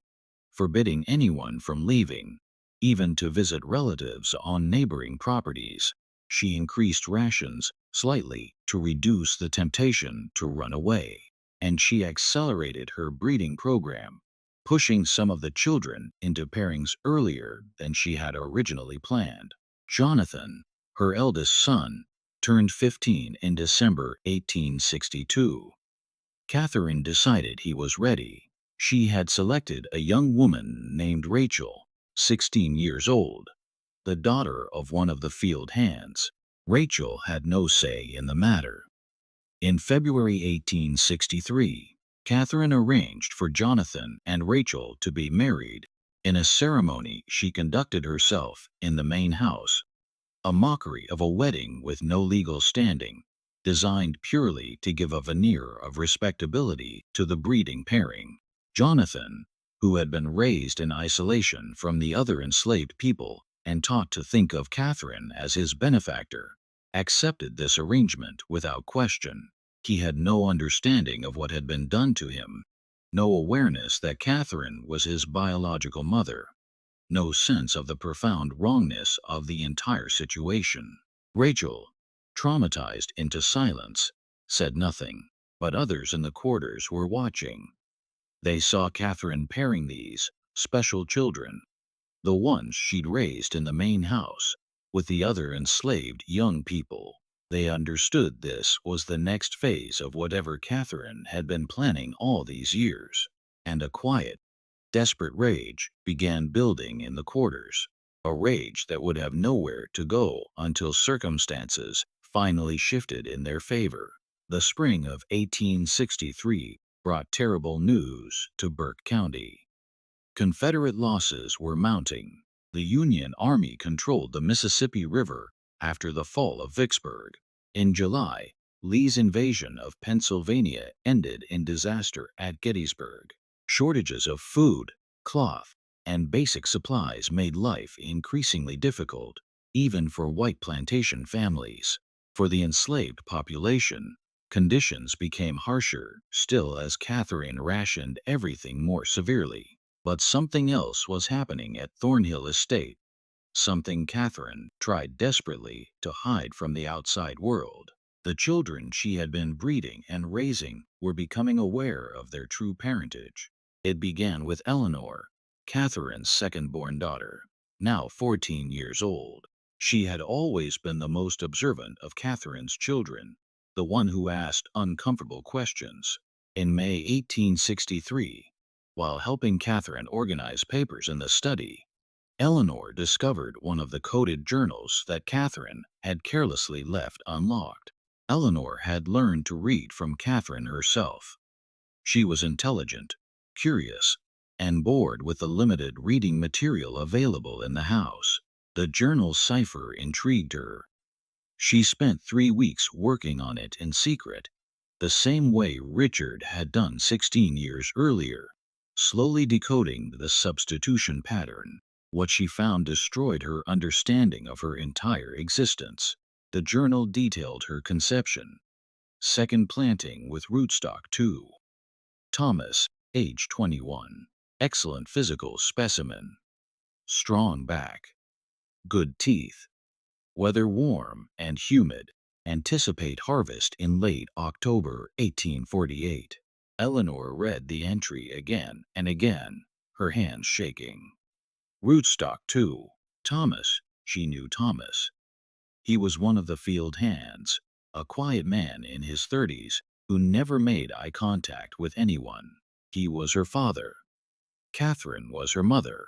forbidding anyone from leaving, even to visit relatives on neighboring properties. She increased rations slightly to reduce the temptation to run away, and she accelerated her breeding program, pushing some of the children into pairings earlier than she had originally planned. Jonathan, her eldest son, turned 15 in December 1862. Catherine decided he was ready. She had selected a young woman named Rachel, 16 years old, the daughter of one of the field hands. Rachel had no say in the matter. In February 1863, Catherine arranged for Jonathan and Rachel to be married. In a ceremony she conducted herself in the main house, a mockery of a wedding with no legal standing, designed purely to give a veneer of respectability to the breeding pairing. Jonathan, who had been raised in isolation from the other enslaved people and taught to think of Catherine as his benefactor, accepted this arrangement without question. He had no understanding of what had been done to him, no awareness that Catherine was his biological mother, no sense of the profound wrongness of the entire situation. Rachel, traumatized into silence, said nothing, but others in the quarters were watching. They saw Catherine pairing these special children, the ones she'd raised in the main house, with the other enslaved young people. They understood this was the next phase of whatever Catherine had been planning all these years, and a quiet, desperate rage began building in the quarters, a rage that would have nowhere to go until circumstances finally shifted in their favor. The spring of 1863 brought terrible news to Burke County. Confederate losses were mounting. The Union Army controlled the Mississippi River after the fall of Vicksburg. In July, Lee's invasion of Pennsylvania ended in disaster at Gettysburg. Shortages of food, cloth, and basic supplies made life increasingly difficult, even for white plantation families. For the enslaved population, conditions became harsher still as Catherine rationed everything more severely. But something else was happening at Thornhill Estate, something Catherine tried desperately to hide from the outside world. The children she had been breeding and raising were becoming aware of their true parentage. It began with Eleanor, Catherine's second-born daughter, now 14 years old. She had always been the most observant of Catherine's children, the one who asked uncomfortable questions. In May 1863, while helping Catherine organize papers in the study, Eleanor discovered one of the coded journals that Catherine had carelessly left unlocked. Eleanor had learned to read from Catherine herself. She was intelligent, curious, and bored with the limited reading material available in the house. The journal's cipher intrigued her. She spent 3 weeks working on it in secret, the same way Richard had done 16 years earlier, slowly decoding the substitution pattern. What she found destroyed her understanding of her entire existence. The journal detailed her conception, second planting with rootstock 2. Thomas, age 21. Excellent physical specimen. Strong back. Good teeth. Weather warm and humid. Anticipate harvest in late October 1848. Eleanor read the entry again and again, her hands shaking. Rootstock 2. Thomas. She knew Thomas. He was one of the field hands, a quiet man in his 30s who never made eye contact with anyone. He was her father. Catherine was her mother.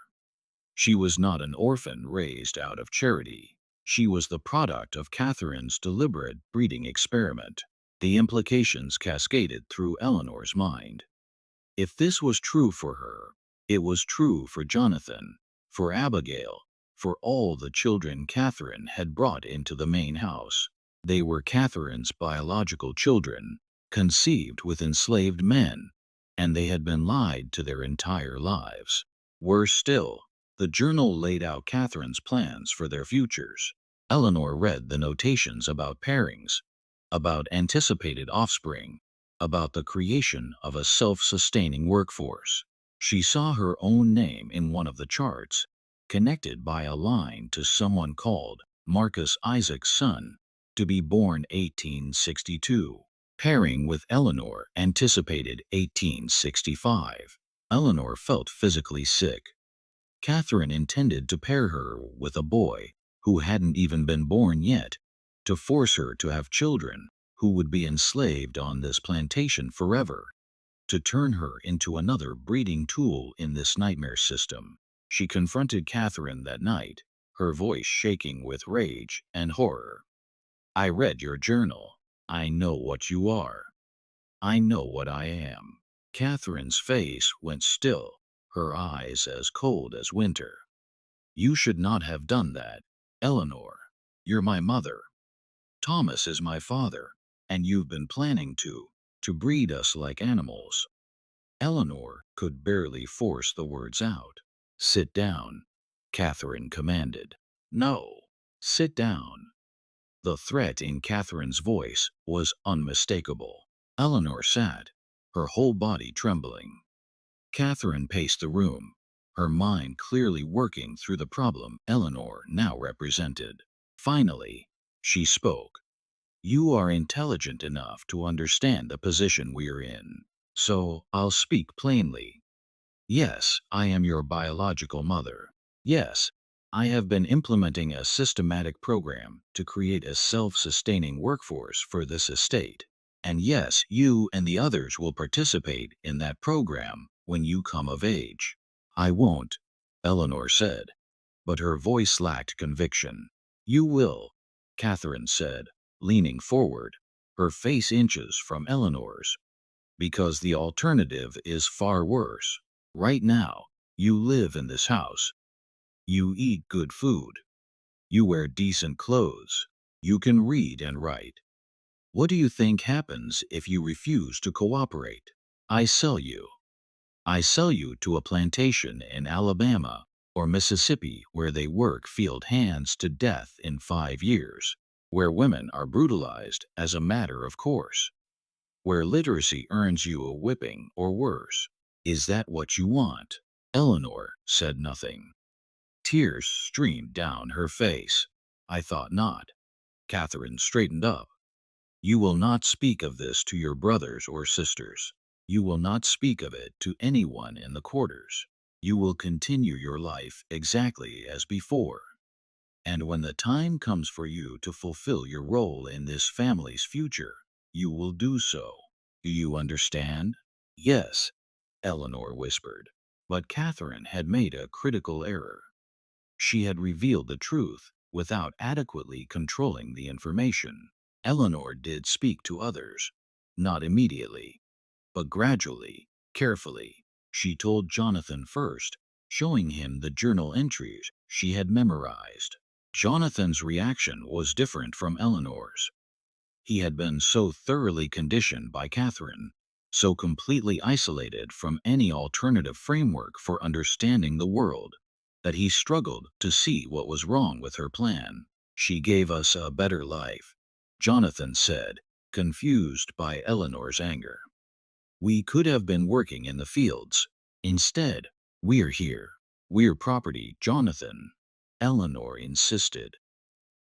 She was not an orphan raised out of charity. She was the product of Catherine's deliberate breeding experiment. The implications cascaded through Eleanor's mind. If this was true for her, it was true for Jonathan, for Abigail, for all the children Catherine had brought into the main house. They were Catherine's biological children, conceived with enslaved men, and they had been lied to their entire lives. Worse still, the journal laid out Catherine's plans for their futures. Eleanor read the notations about pairings, about anticipated offspring, about the creation of a self-sustaining workforce. She saw her own name in one of the charts, connected by a line to someone called Marcus Isaac's son, to be born 1862. Pairing with Eleanor anticipated 1865. Eleanor felt physically sick. Catherine intended to pair her with a boy who hadn't even been born yet, to force her to have children who would be enslaved on this plantation forever, to turn her into another breeding tool in this nightmare system. She confronted Catherine that night, her voice shaking with rage and horror. I read your journal. I know what you are. I know what I am. Catherine's face went still, her eyes as cold as winter. You should not have done that, Eleanor. You're my mother. Thomas is my father, and you've been planning to breed us like animals. Eleanor could barely force the words out. Sit down, Catherine commanded. No, sit down. The threat in Catherine's voice was unmistakable. Eleanor sat, her whole body trembling. Catherine paced the room, her mind clearly working through the problem Eleanor now represented. Finally, she spoke. You are intelligent enough to understand the position we're in, so I'll speak plainly. Yes, I am your biological mother. Yes, I have been implementing a systematic program to create a self-sustaining workforce for this estate. And yes, you and the others will participate in that program when you come of age. I won't, Eleanor said, but her voice lacked conviction. You will, Catherine said, leaning forward, her face inches from Eleanor's. Because the alternative is far worse. Right now, you live in this house. You eat good food. You wear decent clothes. You can read and write. What do you think happens if you refuse to cooperate? I sell you. I sell you to a plantation in Alabama or Mississippi where they work field hands to death in 5 years, where women are brutalized as a matter of course, where literacy earns you a whipping or worse. Is that what you want? Eleanor said nothing. Tears streamed down her face. I thought not. Catherine straightened up. You will not speak of this to your brothers or sisters. You will not speak of it to anyone in the quarters. You will continue your life exactly as before. And when the time comes for you to fulfill your role in this family's future, you will do so. Do you understand? Yes, Eleanor whispered. But Catherine had made a critical error. She had revealed the truth without adequately controlling the information. Eleanor did speak to others, not immediately, but gradually, carefully. She told Jonathan first, showing him the journal entries she had memorized. Jonathan's reaction was different from Eleanor's. He had been so thoroughly conditioned by Catherine, so completely isolated from any alternative framework for understanding the world, that he struggled to see what was wrong with her plan. She gave us a better life, Jonathan said, confused by Eleanor's anger. We could have been working in the fields. Instead, we're here. We're property, Jonathan. Eleanor insisted.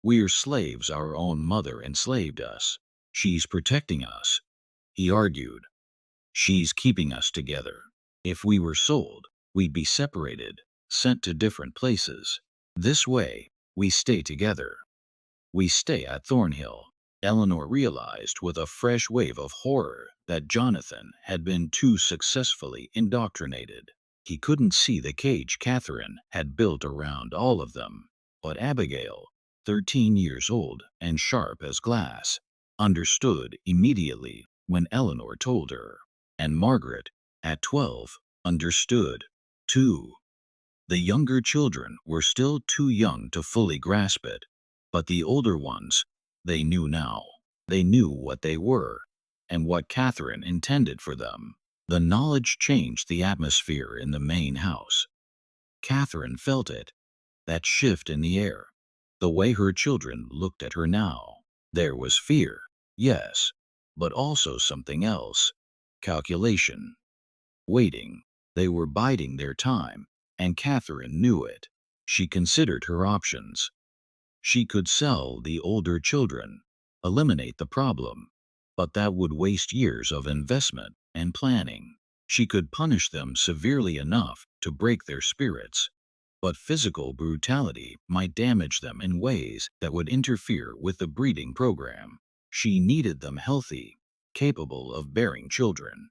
We're slaves our own mother enslaved us. She's protecting us, he argued. She's keeping us together. If we were sold, we'd be separated, sent to different places. This way, we stay together. We stay at Thornhill. Eleanor realized with a fresh wave of horror that Jonathan had been too successfully indoctrinated. He couldn't see the cage Catherine had built around all of them. But Abigail, 13 years old and sharp as glass, understood immediately when Eleanor told her. And Margaret, at 12, understood, too. The younger children were still too young to fully grasp it, but the older ones, they knew now. They knew what they were, and what Catherine intended for them. The knowledge changed the atmosphere in the main house. Catherine felt it, that shift in the air, the way her children looked at her now. There was fear, yes, but also something else. Calculation. Waiting. They were biding their time, and Catherine knew it. She considered her options. She could sell the older children, eliminate the problem, but that would waste years of investment and planning. She could punish them severely enough to break their spirits, but physical brutality might damage them in ways that would interfere with the breeding program. She needed them healthy, capable of bearing children.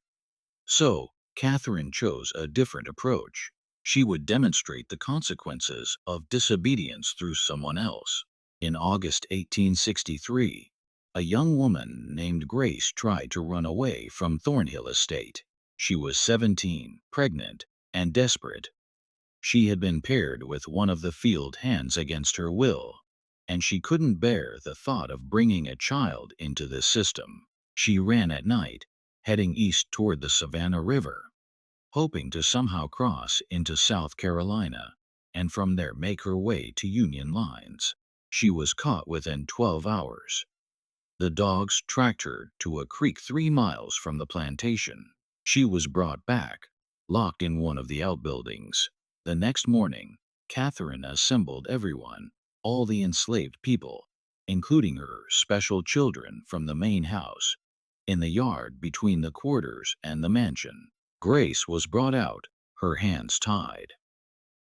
So, Catherine chose a different approach. She would demonstrate the consequences of disobedience through someone else. In August 1863, a young woman named Grace tried to run away from Thornhill Estate. She was 17, pregnant, and desperate. She had been paired with one of the field hands against her will, and she couldn't bear the thought of bringing a child into this system. She ran at night, heading east toward the Savannah River, hoping to somehow cross into South Carolina, and from there make her way to Union lines. She was caught within 12 hours. The dogs tracked her to a creek 3 miles from the plantation. She was brought back, locked in one of the outbuildings. The next morning, Catherine assembled everyone, all the enslaved people, including her special children from the main house, in the yard between the quarters and the mansion. Grace was brought out, her hands tied.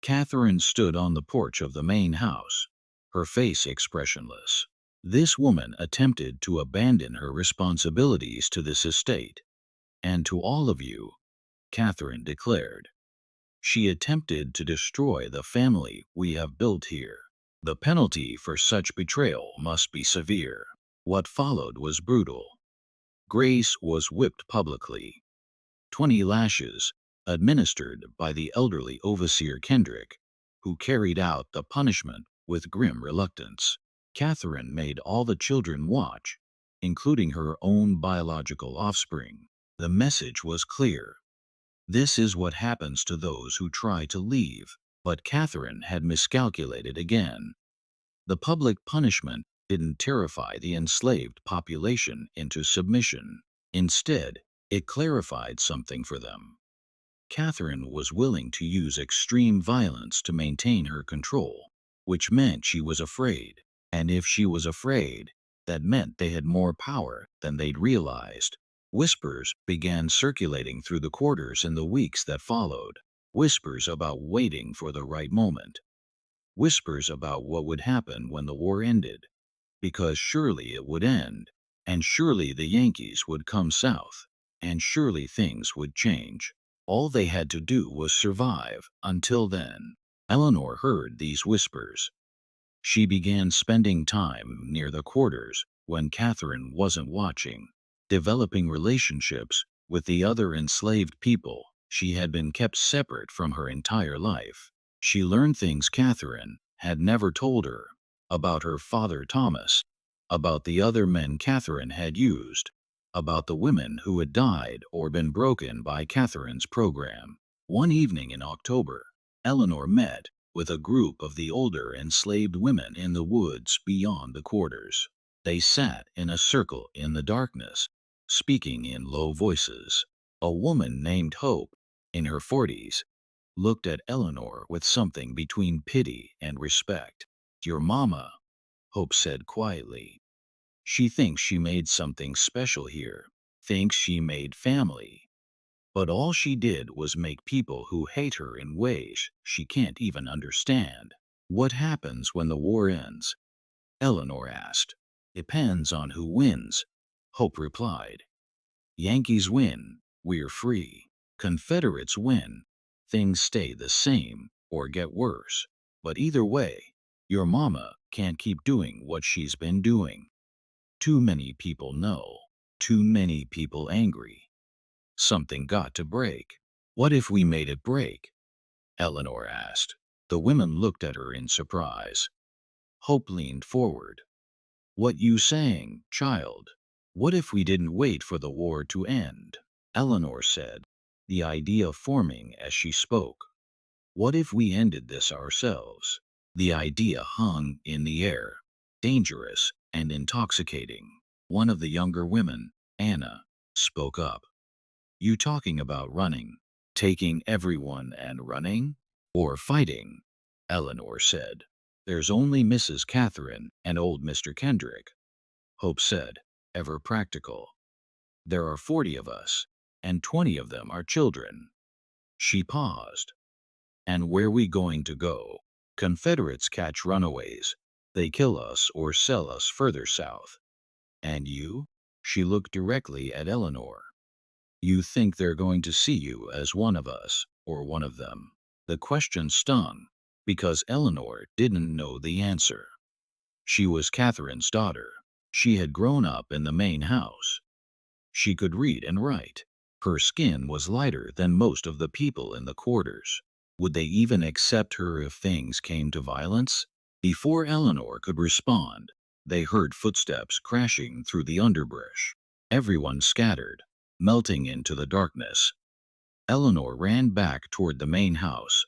Catherine stood on the porch of the main house, her face expressionless. This woman attempted to abandon her responsibilities to this estate, and to all of you, Catherine declared. She attempted to destroy the family we have built here. The penalty for such betrayal must be severe. What followed was brutal. Grace was whipped publicly. 20 lashes, administered by the elderly overseer Kendrick, who carried out the punishment with grim reluctance. Catherine made all the children watch, including her own biological offspring. The message was clear. This is what happens to those who try to leave. But Catherine had miscalculated again. The public punishment didn't terrify the enslaved population into submission. Instead, it clarified something for them. Catherine was willing to use extreme violence to maintain her control, which meant she was afraid. And if she was afraid, that meant they had more power than they'd realized. Whispers began circulating through the quarters in the weeks that followed. Whispers about waiting for the right moment. Whispers about what would happen when the war ended. Because surely it would end, and surely the Yankees would come south, and surely things would change. All they had to do was survive until then. Eleanor heard these whispers. She began spending time near the quarters when Catherine wasn't watching, developing relationships with the other enslaved people. She had been kept separate from her entire life. She learned things Catherine had never told her, about her father Thomas, about the other men Catherine had used, about the women who had died or been broken by Catherine's program. One evening in October, Eleanor met with a group of the older enslaved women in the woods beyond the quarters. They sat in a circle in the darkness, speaking in low voices. A woman named Hope, in her 40s, looked at Eleanor with something between pity and respect. "Your mama," Hope said quietly. "She thinks she made something special here, thinks she made family. But all she did was make people who hate her in ways she can't even understand." "What happens when the war ends?" Eleanor asked. "Depends on who wins," Hope replied. "Yankees win, we're free. Confederates win, things stay the same or get worse. But either way, your mama can't keep doing what she's been doing. Too many people know, too many people angry. Something got to break." "What if we made it break?" Eleanor asked. The women looked at her in surprise. Hope leaned forward. "What you saying, child? What if we didn't wait for the war to end?" Eleanor said, the idea forming as she spoke. "What if we ended this ourselves?" The idea hung in the air, dangerous and intoxicating. One of the younger women, Anna, spoke up. "You talking about running, taking everyone and running? Or fighting?" Eleanor said. "There's only Mrs. Catherine and old Mr. Kendrick," Hope said, ever practical. "There are 40 of us, and 20 of them are children." She paused. "And where we going to go? Confederates catch runaways. They kill us or sell us further south. And you?" She looked directly at Eleanor. "You think they're going to see you as one of us, or one of them?" The question stung, because Eleanor didn't know the answer. She was Catherine's daughter. She had grown up in the main house. She could read and write. Her skin was lighter than most of the people in the quarters. Would they even accept her if things came to violence? Before Eleanor could respond, they heard footsteps crashing through the underbrush. Everyone scattered, melting into the darkness. Eleanor ran back toward the main house,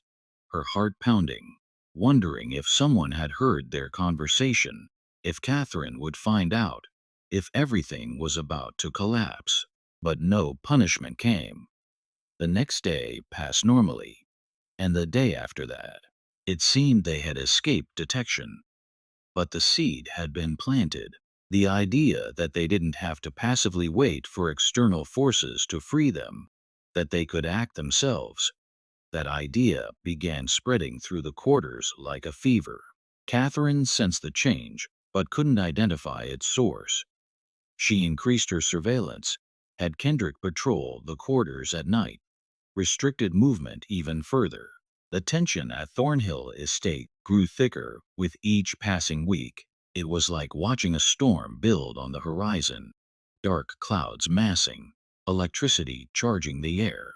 her heart pounding, wondering if someone had heard their conversation, if Catherine would find out, if everything was about to collapse. But no punishment came. The next day passed normally, and the day after that. It seemed they had escaped detection. But the seed had been planted. The idea that they didn't have to passively wait for external forces to free them, that they could act themselves, That idea began spreading through the quarters like a fever. Catherine sensed the change, but couldn't identify its source. She increased her surveillance, had Kendrick patrol the quarters at night, restricted movement even further. The tension at Thornhill Estate grew thicker with each passing week. It was like watching a storm build on the horizon. Dark clouds massing, electricity charging the air,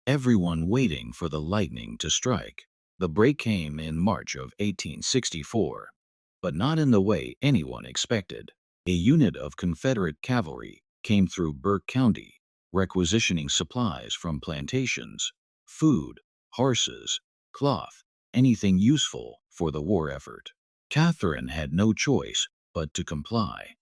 everyone waiting for the lightning to strike. The break came in March of 1864, but not in the way anyone expected. A unit of Confederate cavalry came through Burke County, requisitioning supplies from plantations, food, horses, cloth, anything useful for the war effort. Catherine had no choice but to comply.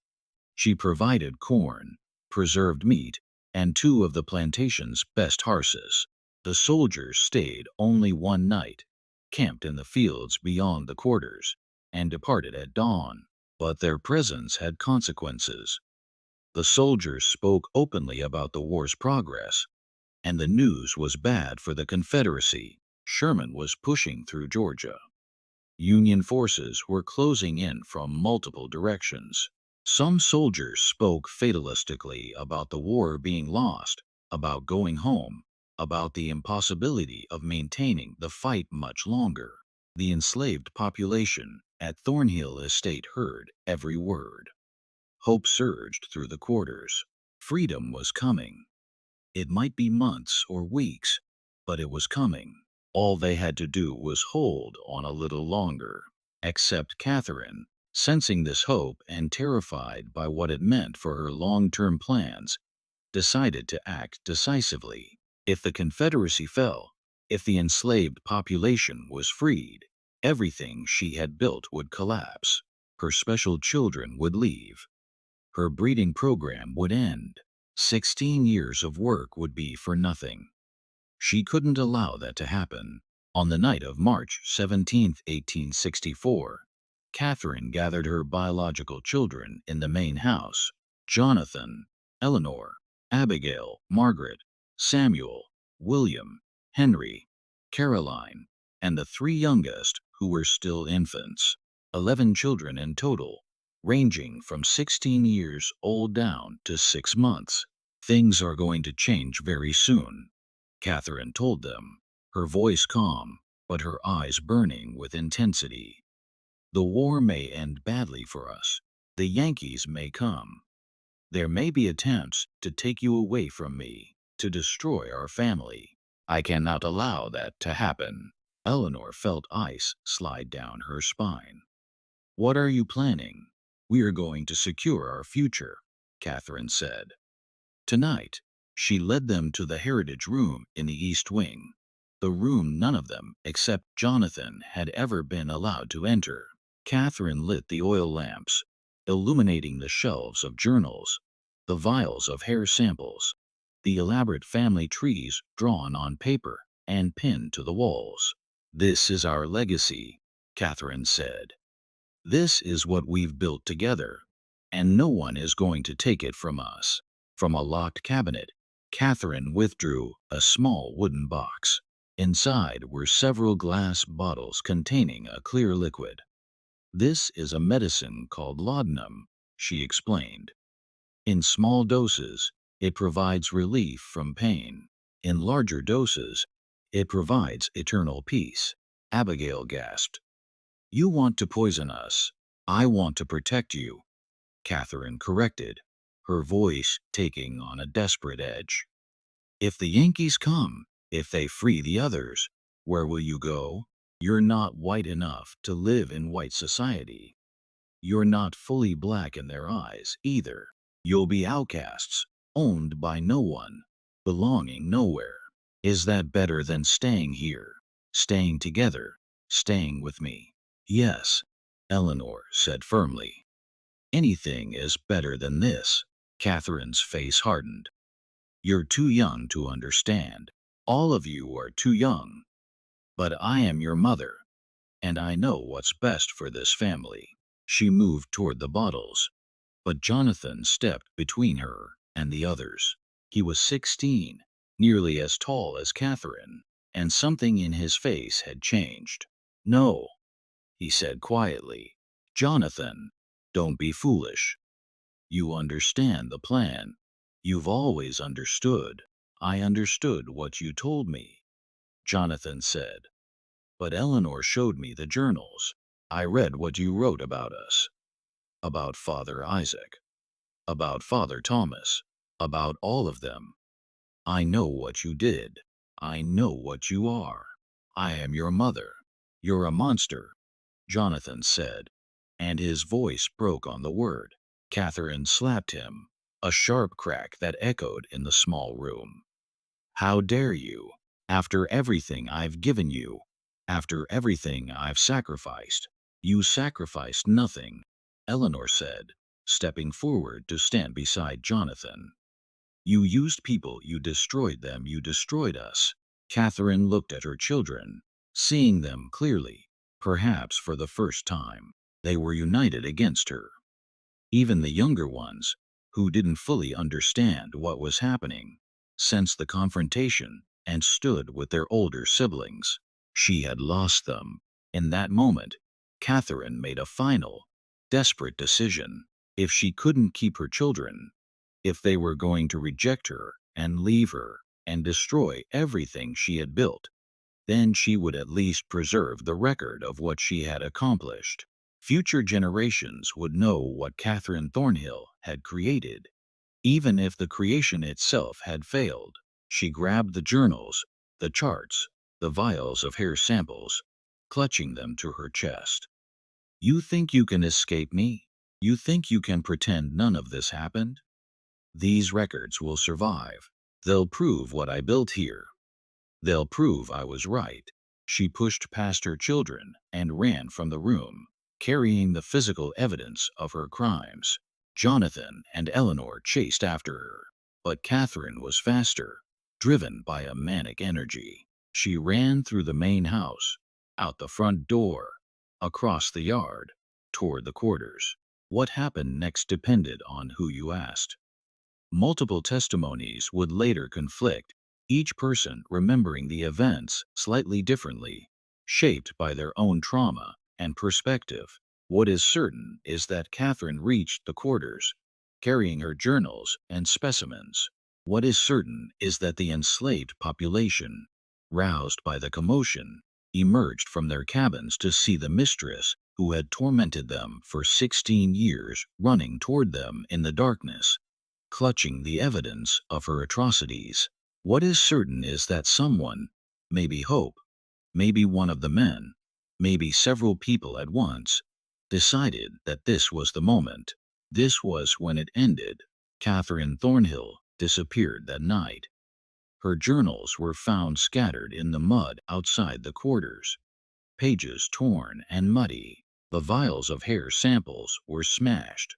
She provided corn, preserved meat, and two of the plantation's best horses. The soldiers stayed only one night, camped in the fields beyond the quarters, and departed at dawn. But their presence had consequences. The soldiers spoke openly about the war's progress, and the news was bad for the Confederacy. Sherman was pushing through Georgia. Union forces were closing in from multiple directions. Some soldiers spoke fatalistically about the war being lost, about going home, about the impossibility of maintaining the fight much longer. The enslaved population at Thornhill Estate heard every word. Hope surged through the quarters. Freedom was coming. It might be months or weeks, but it was coming. All they had to do was hold on a little longer. Except Catherine, sensing this hope and terrified by what it meant for her long-term plans, decided to act decisively. If the Confederacy fell, if the enslaved population was freed, everything she had built would collapse. Her special children would leave. Her breeding program would end. 16 years of work would be for nothing. She couldn't allow that to happen. On the night of March 17, 1864, Catherine gathered her biological children in the main house: Jonathan, Eleanor, Abigail, Margaret, Samuel, William, Henry, Caroline, and the three youngest, who were still infants. 11 children in total, ranging from 16 years old down to 6 months. Things are going to change very soon, Catherine told them, her voice calm, but her eyes burning with intensity. The war may end badly for us. The Yankees may come. There may be attempts to take you away from me, to destroy our family. I cannot allow that to happen. Eleanor felt ice slide down her spine. What are you planning? We are going to secure our future, Catherine said. Tonight, she led them to the Heritage Room in the East Wing, the room none of them except Jonathan had ever been allowed to enter. Catherine lit the oil lamps, illuminating the shelves of journals, the vials of hair samples, the elaborate family trees drawn on paper and pinned to the walls. This is our legacy, Catherine said. This is what we've built together, and no one is going to take it from us. From a locked cabinet, Catherine withdrew a small wooden box. Inside were several glass bottles containing a clear liquid. This is a medicine called laudanum, she explained. In small doses, it provides relief from pain. In larger doses, it provides eternal peace. Abigail gasped. You want to poison us. I want to protect you, Catherine corrected, her voice taking on a desperate edge. If the Yankees come, if they free the others, where will you go? You're not white enough to live in white society. You're not fully black in their eyes, either. You'll be outcasts, owned by no one, belonging nowhere. Is that better than staying here, staying together, staying with me? Yes, Eleanor said firmly. Anything is better than this. Catherine's face hardened. You're too young to understand. All of you are too young. But I am your mother, and I know what's best for this family. She moved toward the bottles, but Jonathan stepped between her and the others. He was 16, nearly as tall as Catherine, and something in his face had changed. "No," he said quietly. "Jonathan, don't be foolish. You understand the plan. You've always understood. I understood what you told me," Jonathan said. "But Eleanor showed me the journals. I read what you wrote about us, about Father Isaac, about Father Thomas, about all of them. I know what you did. I know what you are. I am your mother. You're a monster," Jonathan said, and his voice broke on the word. Catherine slapped him, a sharp crack that echoed in the small room. "How dare you? After everything I've given you, after everything I've sacrificed." "You sacrificed nothing," Eleanor said, stepping forward to stand beside Jonathan. "You used people, you destroyed them, you destroyed us." Catherine looked at her children, seeing them clearly. Perhaps for the first time, they were united against her. Even the younger ones, who didn't fully understand what was happening, sensed the confrontation and stood with their older siblings. She had lost them. In that moment, Catherine made a final, desperate decision. If she couldn't keep her children, if they were going to reject her and leave her and destroy everything she had built, then she would at least preserve the record of what she had accomplished. Future generations would know what Catherine Thornhill had created. Even if the creation itself had failed, she grabbed the journals, the charts, the vials of hair samples, clutching them to her chest. "You think you can escape me? You think you can pretend none of this happened? These records will survive. They'll prove what I built here. They'll prove I was right." She pushed past her children and ran from the room, carrying the physical evidence of her crimes. Jonathan and Eleanor chased after her, but Catherine was faster, driven by a manic energy. She ran through the main house, out the front door, across the yard, toward the quarters. What happened next depended on who you asked. Multiple testimonies would later conflict, each person remembering the events slightly differently, shaped by their own trauma and perspective. What is certain is that Catherine reached the quarters, carrying her journals and specimens. What is certain is that the enslaved population, roused by the commotion, emerged from their cabins to see the mistress who had tormented them for 16 years running toward them in the darkness, clutching the evidence of her atrocities. What is certain is that someone, maybe Hope, maybe one of the men, maybe several people at once, decided that this was the moment. This was when it ended. Catherine Thornhill disappeared that night. Her journals were found scattered in the mud outside the quarters, pages torn and muddy. The vials of hair samples were smashed.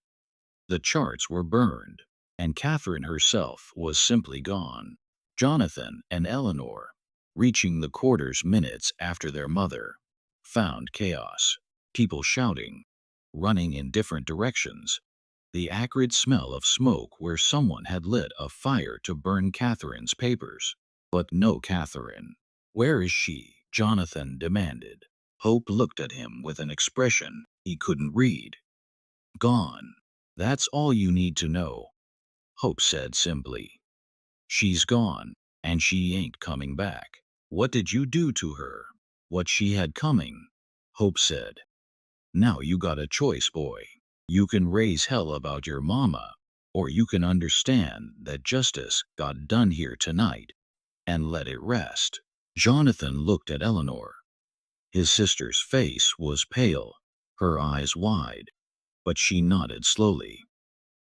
The charts were burned, and Catherine herself was simply gone. Jonathan and Eleanor, reaching the quarters minutes after their mother, found chaos. People shouting, running in different directions, the acrid smell of smoke where someone had lit a fire to burn Catherine's papers. But no Catherine. "Where is she?" Jonathan demanded. Hope looked at him with an expression he couldn't read. "Gone. That's all you need to know," Hope said simply. "She's gone, and she ain't coming back." "What did you do to her?" "What she had coming," Hope said. "Now you got a choice, boy. You can raise hell about your mama, or you can understand that justice got done here tonight, and let it rest." Jonathan looked at Eleanor. His sister's face was pale, her eyes wide, but she nodded slowly.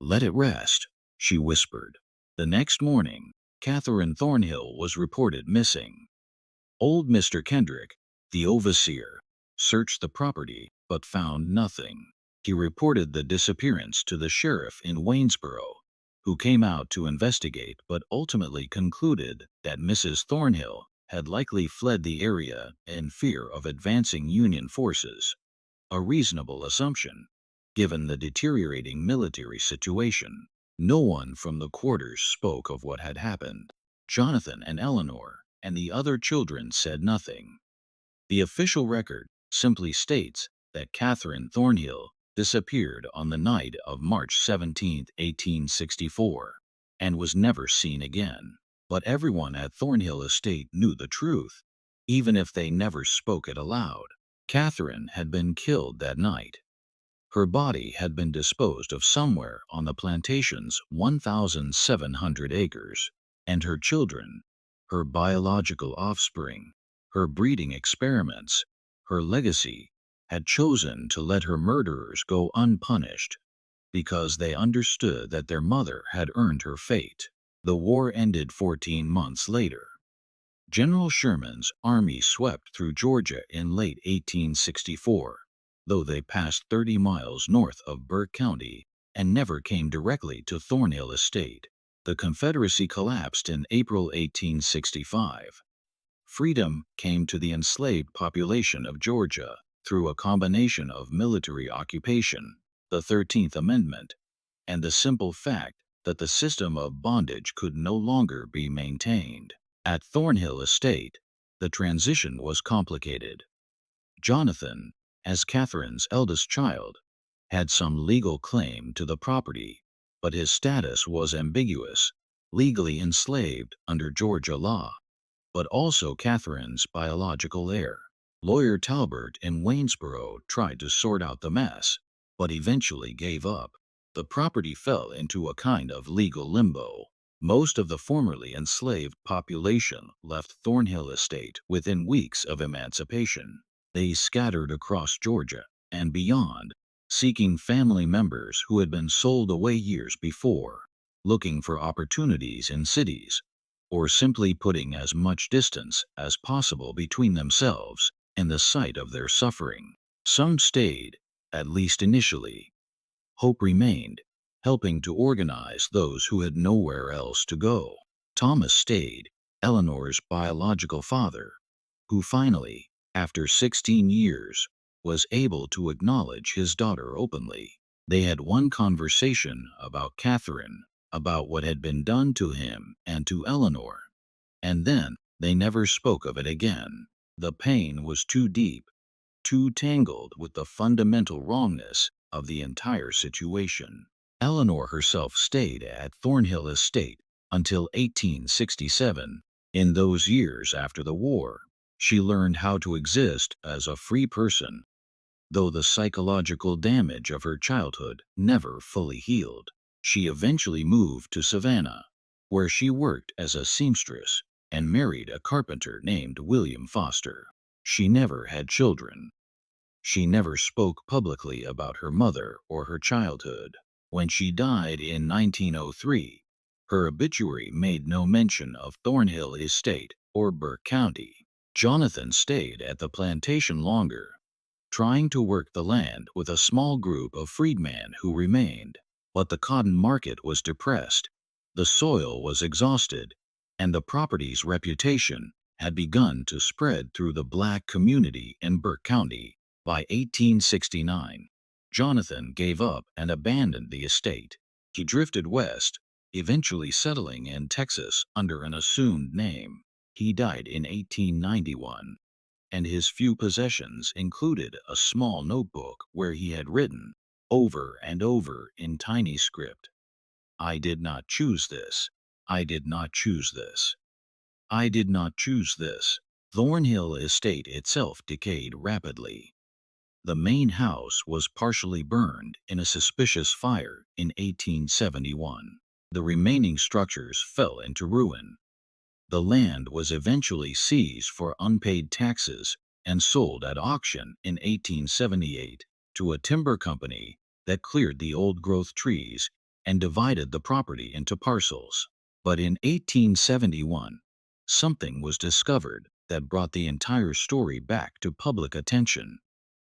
"Let it rest," she whispered. The next morning, Catherine Thornhill was reported missing. Old Mr. Kendrick, the overseer, searched the property but found nothing. He reported the disappearance to the sheriff in Waynesboro, who came out to investigate but ultimately concluded that Mrs. Thornhill had likely fled the area in fear of advancing Union forces. A reasonable assumption, given the deteriorating military situation. No one from the quarters spoke of what had happened. Jonathan and Eleanor, and the other children said nothing. The official record simply states that Catherine Thornhill disappeared on the night of March 17, 1864, and was never seen again. But everyone at Thornhill Estate knew the truth, even if they never spoke it aloud. Catherine had been killed that night. Her body had been disposed of somewhere on the plantation's 1,700 acres, and her children, her biological offspring, her breeding experiments, her legacy, had chosen to let her murderers go unpunished because they understood that their mother had earned her fate. The war ended 14 months later. General Sherman's army swept through Georgia in late 1864, though they passed 30 miles north of Burke County and never came directly to Thornhill Estate. The Confederacy collapsed in April 1865. Freedom came to the enslaved population of Georgia through a combination of military occupation, the 13th Amendment, and the simple fact that the system of bondage could no longer be maintained. At Thornhill Estate, the transition was complicated. Jonathan, as Catherine's eldest child, had some legal claim to the property, but his status was ambiguous, legally enslaved under Georgia law, but also Catherine's biological heir. Lawyer Talbert in Waynesboro tried to sort out the mess, but eventually gave up. The property fell into a kind of legal limbo. Most of the formerly enslaved population left Thornhill Estate within weeks of emancipation. They scattered across Georgia and beyond, seeking family members who had been sold away years before, looking for opportunities in cities, or simply putting as much distance as possible between themselves and the site of their suffering. Some stayed, at least initially. Hope remained, helping to organize those who had nowhere else to go. Thomas stayed, Eleanor's biological father, who finally, after 16 years, was able to acknowledge his daughter openly. They had one conversation about Catherine, about what had been done to him and to Eleanor, and then they never spoke of it again. The pain was too deep, too tangled with the fundamental wrongness of the entire situation. Eleanor herself stayed at Thornhill Estate until 1867. In those years after the war, she learned how to exist as a free person, though the psychological damage of her childhood never fully healed. She eventually moved to Savannah, where she worked as a seamstress and married a carpenter named William Foster. She never had children. She never spoke publicly about her mother or her childhood. When she died in 1903, her obituary made no mention of Thornhill Estate or Burke County. Jonathan stayed at the plantation longer, trying to work the land with a small group of freedmen who remained. But the cotton market was depressed, the soil was exhausted, and the property's reputation had begun to spread through the black community in Burke County. By 1869, Jonathan gave up and abandoned the estate. He drifted west, eventually settling in Texas under an assumed name. He died in 1891, and his few possessions included a small notebook where he had written, over and over in tiny script, "I did not choose this. I did not choose this. I did not choose this." Thornhill Estate itself decayed rapidly. The main house was partially burned in a suspicious fire in 1871. The remaining structures fell into ruin. The land was eventually seized for unpaid taxes and sold at auction in 1878 to a timber company that cleared the old-growth trees and divided the property into parcels. But in 1871, something was discovered that brought the entire story back to public attention.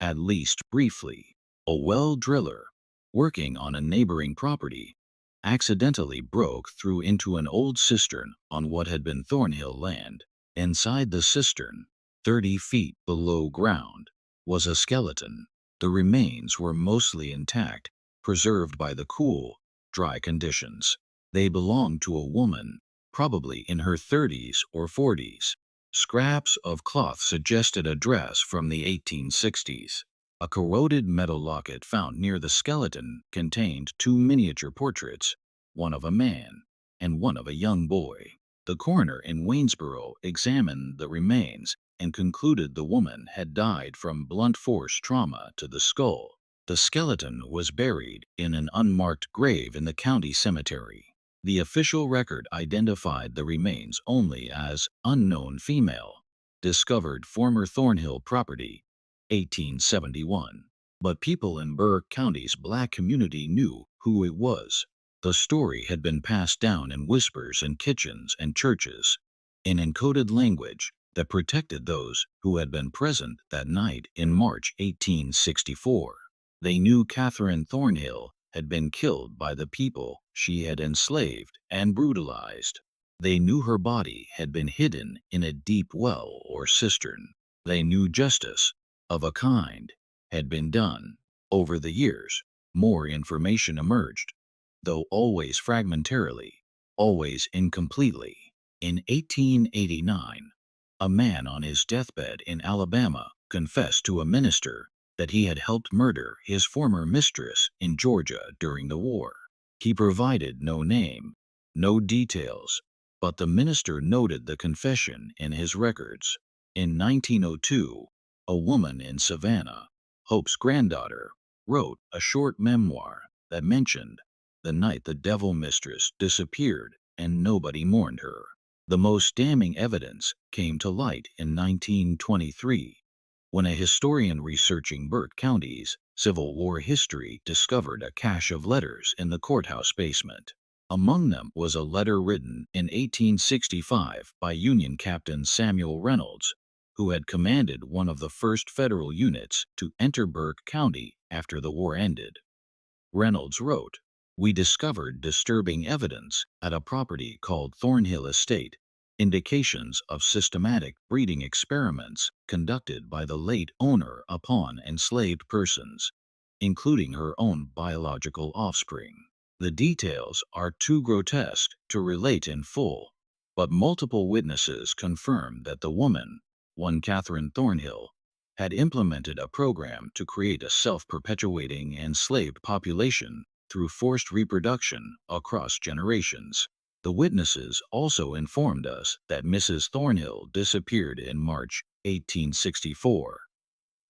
At least briefly. A well driller, working on a neighboring property, accidentally broke through into an old cistern on what had been Thornhill land. Inside the cistern, 30 feet below ground, was a skeleton. The remains were mostly intact, preserved by the cool, dry conditions. They belonged to a woman, probably in her 30s or 40s. Scraps of cloth suggested a dress from the 1860s. A corroded metal locket found near the skeleton contained two miniature portraits, one of a man and one of a young boy. The coroner in Waynesboro examined the remains and concluded the woman had died from blunt force trauma to the skull. The skeleton was buried in an unmarked grave in the county cemetery. The official record identified the remains only as unknown female, discovered former Thornhill property, 1871. But people in Burke County's black community knew who it was. The story had been passed down in whispers in kitchens and churches, in encoded language that protected those who had been present that night in March 1864. They knew Catherine Thornhill had been killed by the people she had enslaved and brutalized. They knew her body had been hidden in a deep well or cistern. They knew justice, of a kind, had been done. Over the years, more information emerged, though always fragmentarily, always incompletely. In 1889, a man on his deathbed in Alabama confessed to a minister that he had helped murder his former mistress in Georgia during the war. He provided no name, no details, but the minister noted the confession in his records. In 1902, a woman in Savannah, Hope's granddaughter, wrote a short memoir that mentioned the night the devil mistress disappeared and nobody mourned her. The most damning evidence came to light in 1923, when a historian researching Burke County's Civil War history discovered a cache of letters in the courthouse basement. Among them was a letter written in 1865 by Union Captain Samuel Reynolds, who had commanded one of the first federal units to enter Burke County after the war ended. Reynolds wrote, "We discovered disturbing evidence at a property called Thornhill Estate, indications of systematic breeding experiments conducted by the late owner upon enslaved persons, including her own biological offspring. The details are too grotesque to relate in full, but multiple witnesses confirmed that the woman, one Catherine Thornhill, had implemented a program to create a self-perpetuating enslaved population through forced reproduction across generations." The witnesses also informed us that Mrs. Thornhill disappeared in March 1864,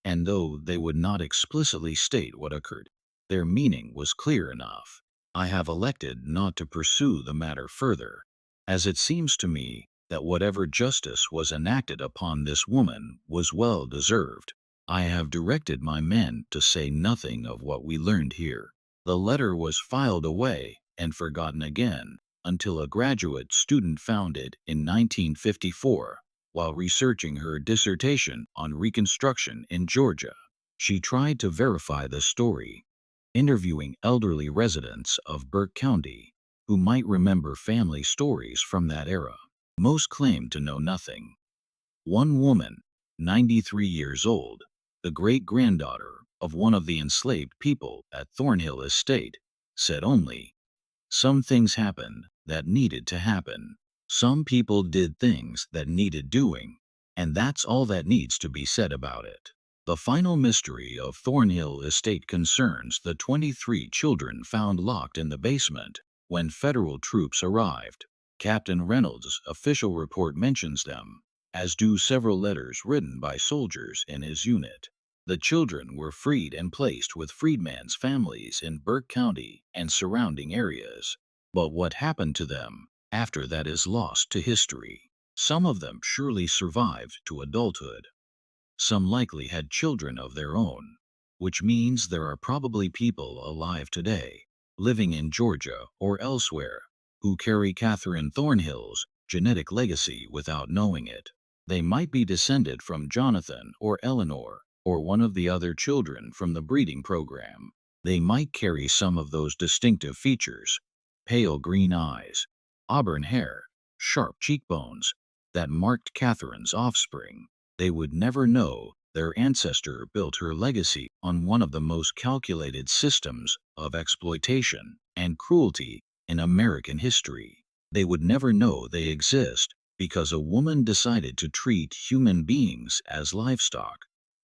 and though they would not explicitly state what occurred, their meaning was clear enough. I have elected not to pursue the matter further, as it seems to me that whatever justice was enacted upon this woman was well deserved. I have directed my men to say nothing of what we learned here. The letter was filed away and forgotten again until a graduate student found it in 1954 while researching her dissertation on Reconstruction in Georgia. She tried to verify the story, interviewing elderly residents of Burke County who might remember family stories from that era. Most claimed to know nothing. One woman, 93 years old, the great-granddaughter of one of the enslaved people at Thornhill Estate, said only, "Some things happened that needed to happen. Some people did things that needed doing, and that's all that needs to be said about it." The final mystery of Thornhill Estate concerns the 23 children found locked in the basement when federal troops arrived. Captain Reynolds' official report mentions them, as do several letters written by soldiers in his unit. The children were freed and placed with freedmen's families in Burke County and surrounding areas. But what happened to them after that is lost to history. Some of them surely survived to adulthood. Some likely had children of their own, which means there are probably people alive today, living in Georgia or elsewhere, who carry Catherine Thornhill's genetic legacy without knowing it. They might be descended from Jonathan or Eleanor, or one of the other children from the breeding program. They might carry some of those distinctive features: pale green eyes, auburn hair, sharp cheekbones, that marked Catherine's offspring. They would never know their ancestor built her legacy on one of the most calculated systems of exploitation and cruelty in American history. They would never know they exist because a woman decided to treat human beings as livestock,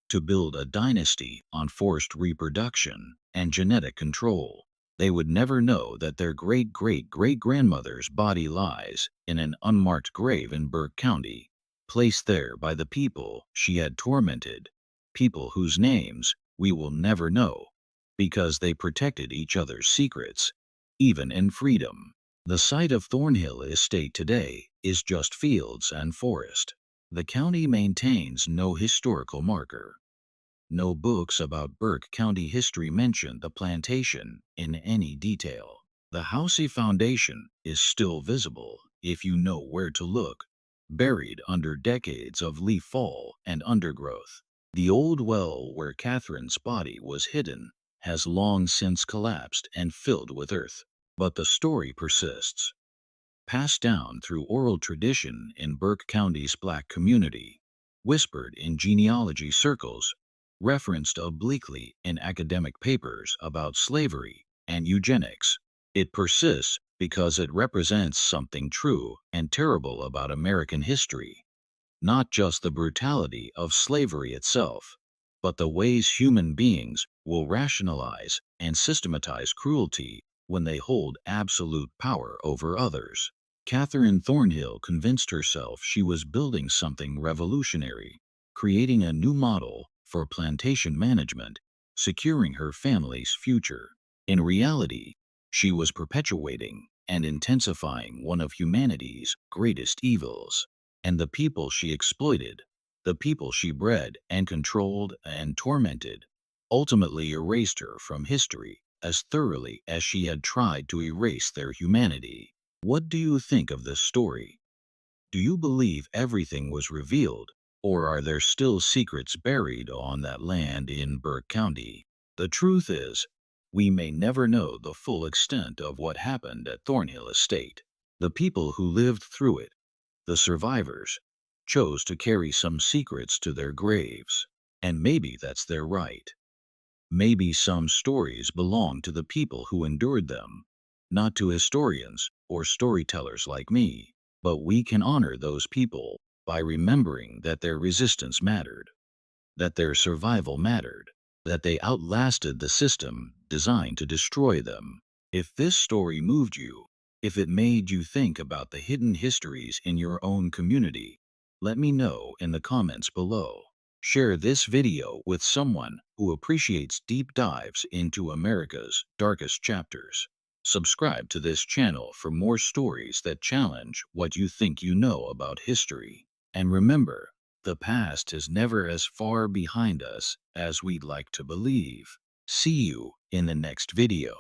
to build a dynasty on forced reproduction and genetic control. They would never know that their great-great-great-grandmother's body lies in an unmarked grave in Burke County, placed there by the people she had tormented, people whose names we will never know, because they protected each other's secrets, even in freedom. The site of Thornhill Estate today is just fields and forest. The county maintains no historical marker. No books about Burke County history mention the plantation in any detail. The Housey Foundation is still visible if you know where to look, buried under decades of leaf fall and undergrowth. The old well where Catherine's body was hidden has long since collapsed and filled with earth. But the story persists, passed down through oral tradition in Burke County's Black community, whispered in genealogy circles, referenced obliquely in academic papers about slavery and eugenics. It persists because it represents something true and terrible about American history, not just the brutality of slavery itself, but the ways human beings will rationalize and systematize cruelty when they hold absolute power over others. Catherine Thornhill convinced herself she was building something revolutionary, creating a new model for plantation management, securing her family's future. In reality, she was perpetuating and intensifying one of humanity's greatest evils. And the people she exploited, the people she bred and controlled and tormented, ultimately erased her from history as thoroughly as she had tried to erase their humanity. What do you think of this story? Do you believe everything was revealed, or are there still secrets buried on that land in Burke County? The truth is, we may never know the full extent of what happened at Thornhill Estate. The people who lived through it, the survivors, chose to carry some secrets to their graves. And maybe that's their right. Maybe some stories belong to the people who endured them, not to historians or storytellers like me. But we can honor those people by remembering that their resistance mattered, that their survival mattered, that they outlasted the system designed to destroy them. If this story moved you, if it made you think about the hidden histories in your own community, let me know in the comments below. Share this video with someone who appreciates deep dives into America's darkest chapters. Subscribe to this channel for more stories that challenge what you think you know about history. And remember, the past is never as far behind us as we'd like to believe. See you in the next video.